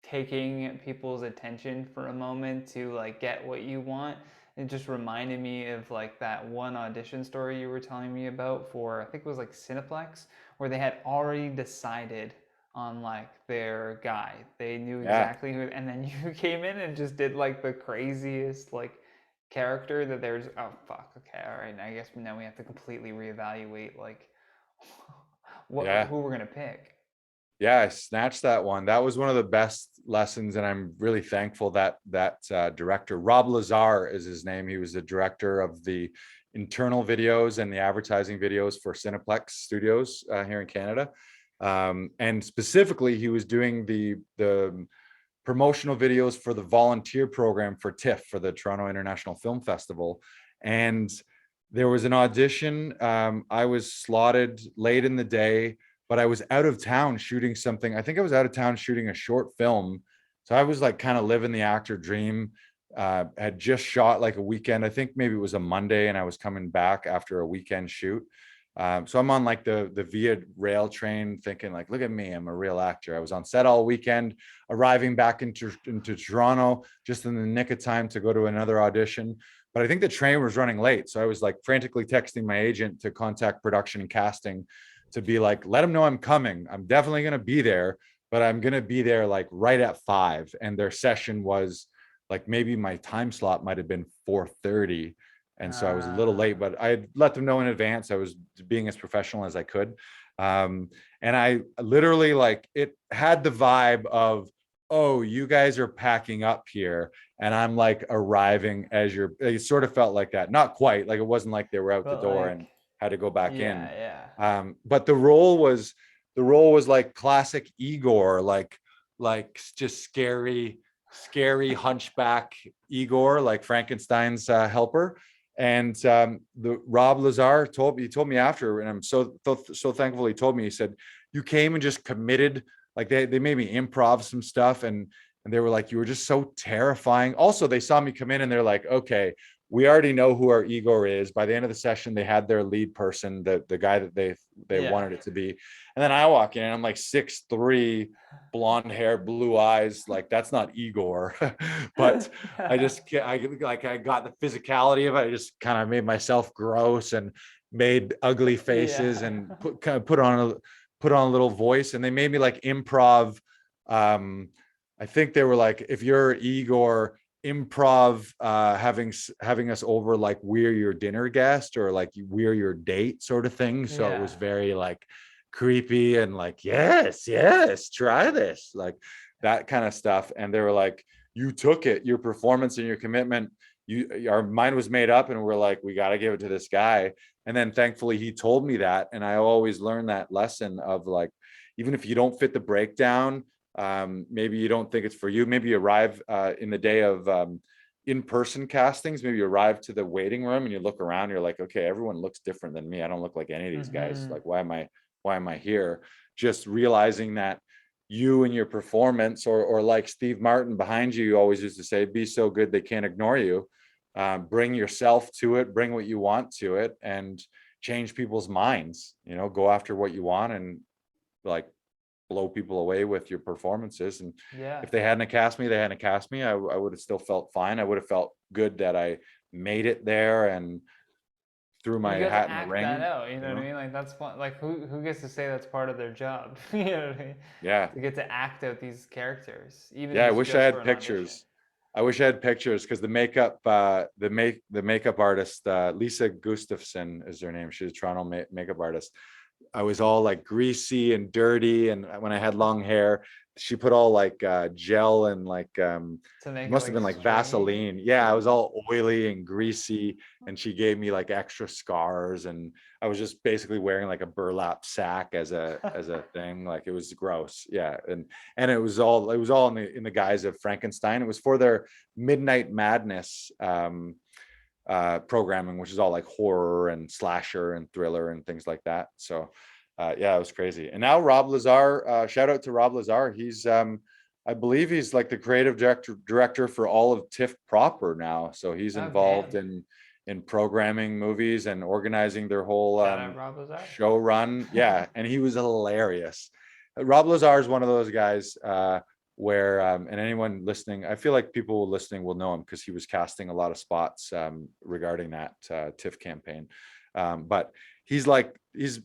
taking people's attention for a moment to like get what you want. It just reminded me of like that one audition story you were telling me about for I think it was like Cineplex, where they had already decided on like their guy. They knew Yeah. exactly who, and then you came in and just did like the craziest like character that there's. Oh fuck. Okay. All right. I guess now we have to completely reevaluate like Yeah. who we're gonna pick. Yeah, I snatched that one. That was one of the best lessons, and I'm really thankful that director, Rob Lazar is his name. He was the director of the internal videos and the advertising videos for Cineplex Studios here in Canada, and specifically, he was doing the promotional videos for the volunteer program for TIFF, for the Toronto International Film Festival, and there was an audition. I was slotted late in the day, but I was out of town shooting something. I think I was out of town shooting a short film. So I was like kind of living the actor dream. Had just shot like a weekend. I think maybe it was a Monday, and I was coming back after a weekend shoot. So I'm on like the Via rail train thinking like, look at me, I'm a real actor. I was on set all weekend, arriving back into Toronto just in the nick of time to go to another audition. But I think the train was running late. So I was like frantically texting my agent to contact production and casting to be like, let them know I'm coming. I'm definitely going to be there, but I'm going to be there like right at 5. And their session was like, maybe my time slot might have been 4:30. And so I was a little late, Ah. but I let them know in advance. I was being as professional as I could. And I literally like, it had the vibe of, oh, you guys are packing up here, and I'm like arriving as you're. It sort of felt like that. Not quite. Like it wasn't like they were out the But door and like, had to go back in. yeah. But the role was like classic Igor, like just scary hunchback Igor, like Frankenstein's helper. And the Rob Lazar told me after, and I'm so thankful he told me. He said, "You came and just committed. Like they made me improv some stuff, and they were like, you were just so terrifying." Also, they saw me come in, and they're like, "Okay, we already know who our Igor is." By the end of the session, they had their lead person, the guy that they Yeah. wanted it to be. And then I walk in, and I'm like 6'3", blonde hair, blue eyes. Like that's not Igor, but I got the physicality of it. I just kind of made myself gross and made ugly faces Yeah. and put on a little voice, and they made me like improv. I think they were like, if you're Igor, improv having us over like we're your dinner guest or like we're your date sort of thing. So it Yeah. was very like creepy and like, yes, try this, like that kind of stuff. And they were like, you took it, your performance and your commitment. Our mind was made up, and we're like, we got to give it to this guy. And then thankfully he told me that, and I always learn that lesson of like, even if you don't fit the breakdown, maybe you don't think it's for you, maybe you arrive in the day of in-person castings, maybe you arrive to the waiting room and you look around, you're like, okay, everyone looks different than me, I don't look like any of these guys, like why am I here? Just realizing that you and your performance, or like Steve Martin behind you always used to say, be so good they can't ignore you. Bring yourself to it, bring what you want to it, and change people's minds, go after what you want, and like blow people away with your performances. And if they hadn't cast me, I would have still felt fine. I would have felt good that I made it there and threw my hat in the ring. That out, you know what I mean? Like that's fun. Like who gets to say that's part of their job? You know what I mean? Yeah. To get to act out these characters. Even I wish I had pictures. I wish I had pictures, because the makeup artist, Lisa Gustafson is her name. She's a Toronto makeup artist. I was all like greasy and dirty, and when I had long hair, she put all like gel and like it must have been like Vaseline. I was all oily and greasy, and she gave me like extra scars, and I was just basically wearing like a burlap sack as a thing. Like it was gross. And it was all in the guise of Frankenstein. It was for their Midnight Madness programming, which is all like horror and slasher and thriller and things like that. So it was crazy. And now Rob Lazar, shout out to Rob Lazar. He's I believe he's like the creative director for all of TIFF proper now. So he's involved in programming movies and organizing their whole show run. And he was hilarious. Rob Lazar is one of those guys where and anyone listening, I feel like people listening will know him because he was casting a lot of spots regarding that TIFF campaign. But he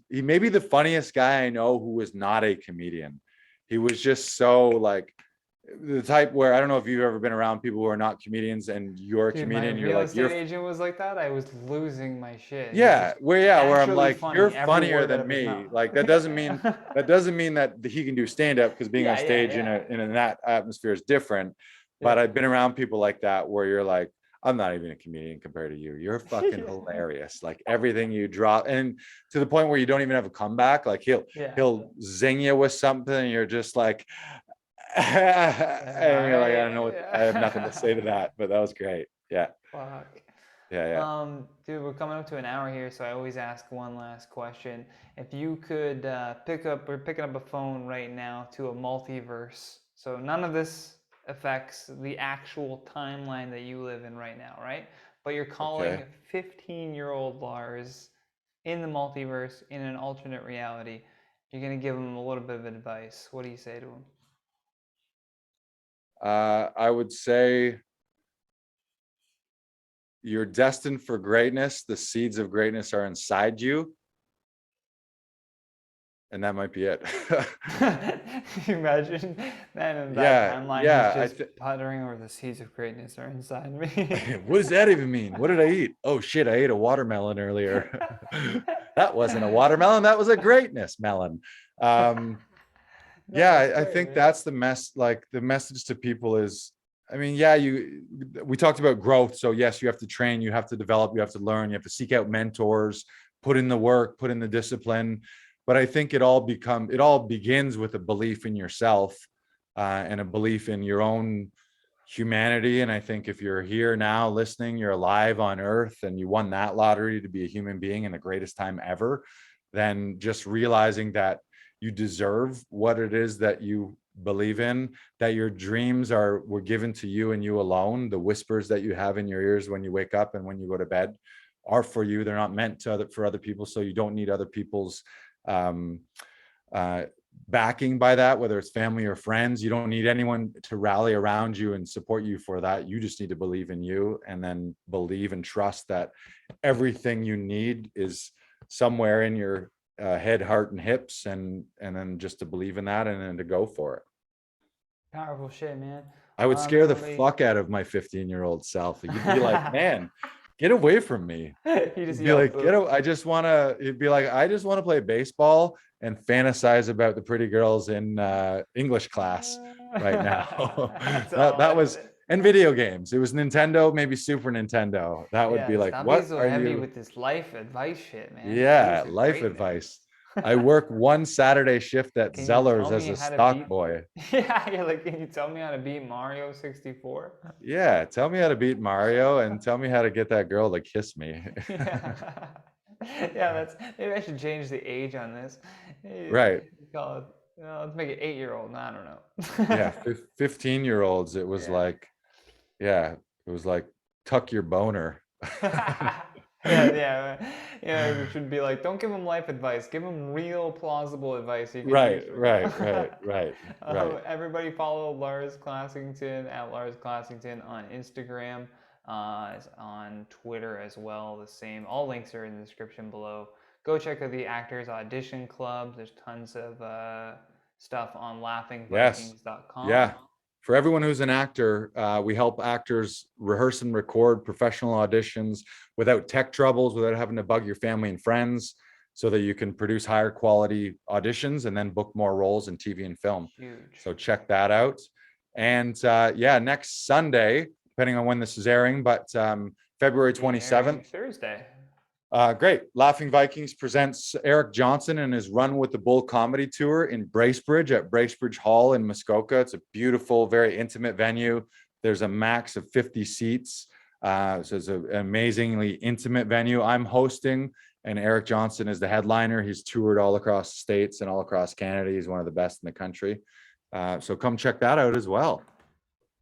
may be the funniest guy I know who was not a comedian. He was just so like the type where, I don't know if you've ever been around people who are not comedians and you're a comedian, you're like, your agent was like that. I was losing my shit. Where I'm like, you're funnier than me. Like that doesn't mean that he can do stand-up, because being on stage in that atmosphere is different. But I've been around people like that where you're like, I'm not even a comedian compared to you. You're fucking hilarious. Like everything you drop, and to the point where you don't even have a comeback. Like he'll zing you with something, and you're just like, and you're like, I don't know I have nothing to say to that, but that was great. Fuck. Dude, we're coming up to an hour here, so I always ask one last question. If you could picking up a phone right now to a multiverse, so none of this affects the actual timeline that you live in right now, right? But you're calling 15-year-old Lars in the multiverse in an alternate reality. You're gonna give him a little bit of advice. What do you say to him? I would say you're destined for greatness. The seeds of greatness are inside you. And that might be it. Imagine that in that timeline, he's just puttering over the seeds of greatness are inside me. What does that even mean? What did I eat? Oh shit, I ate a watermelon earlier. That wasn't a watermelon, that was a greatness melon. I think that's the message to people is, I mean, we talked about growth. So yes, you have to train, you have to develop, you have to learn, you have to seek out mentors, put in the work, put in the discipline. But I think it all begins with a belief in yourself and a belief in your own humanity. And I think if you're here now listening, you're alive on earth, and you won that lottery to be a human being in the greatest time ever, then just realizing that you deserve what it is that you believe in, that your dreams were given to you and you alone. The whispers that you have in your ears when you wake up and when you go to bed are for you. They're not meant for other people. So you don't need other people's backing by that, whether it's family or friends. You don't need anyone to rally around you and support you for that. You just need to believe in you, and then believe and trust that everything you need is somewhere in your head, heart, and hips, and then just to believe in that and then to go for it. Powerful shit, man. I would scare the fuck out of my 15-year-old self. You'd be like, man, get away from me. He'd be like, I just want to play baseball and fantasize about the pretty girls in English class right now. that And video games. It was Nintendo, maybe Super Nintendo. That would be like, stop what being so are heavy you? with this life advice shit, man. Yeah, Jesus, life greatness. advice. I work one Saturday shift at Can you tell Zellers me as a how to stock beat? boy. Yeah, you're like, can you tell me how to beat Mario 64? Yeah, tell me how to beat Mario and tell me how to get that girl to kiss me. Yeah. Yeah, that's maybe I should change the age on this. Right. Call it, let's make it 8-year-old. I don't Yeah, know. 15-year-olds. It was Yeah. like, yeah, it was like tuck your boner. Yeah. It should be like, don't give them life advice. Give them real, plausible advice you can Right, use for right, them. right, right, right. Everybody follow Lars Classington at Lars Classington on Instagram, on Twitter as well. The same. All links are in the description below. Go check out the Actors Audition Club. There's tons of stuff on Yes. laughingvikings.com. Yeah. For everyone who's an actor, we help actors rehearse and record professional auditions without tech troubles, without having to bug your family and friends, so that you can produce higher quality auditions and then book more roles in TV and film. Huge. So check that out. And yeah, next Sunday, depending on when this is airing, but February 27th. Thursday. Great. Laughing Vikings presents Eric Johnson and his Run with the Bull comedy tour in Bracebridge at Bracebridge Hall in Muskoka. It's a beautiful, very intimate venue. There's a max of 50 seats. So it's an amazingly intimate venue. I'm hosting, and Eric Johnson is the headliner. He's toured all across the states and all across Canada. He's one of the best in the country. So come check that out as well.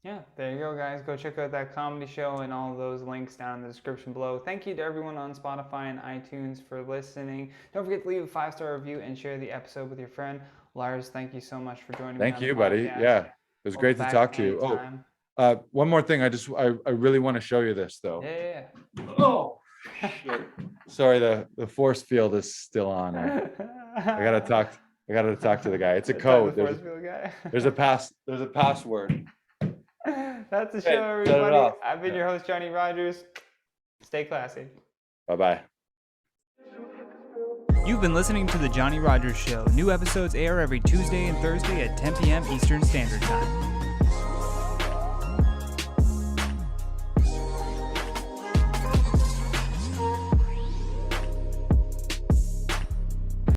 Yeah, there you go, guys. Go check out that comedy show and all those links down in the description below. Thank you to everyone on Spotify and iTunes for listening. Don't forget to leave a 5-star review and share the episode with your friend. Lars, thank you so much for joining me. Thank you, buddy. Yeah, it was great to talk to you. Oh, one more thing. I really want to show you this though. Yeah. Oh, shit. Sorry, the force field is still on. I gotta talk to the guy. It's a code. There's a password. That's the show, everybody. I've been your host, Johnny Rogers. Stay classy. Bye-bye. You've been listening to The Johnny Rogers Show. New episodes air every Tuesday and Thursday at 10 p.m. Eastern Standard Time.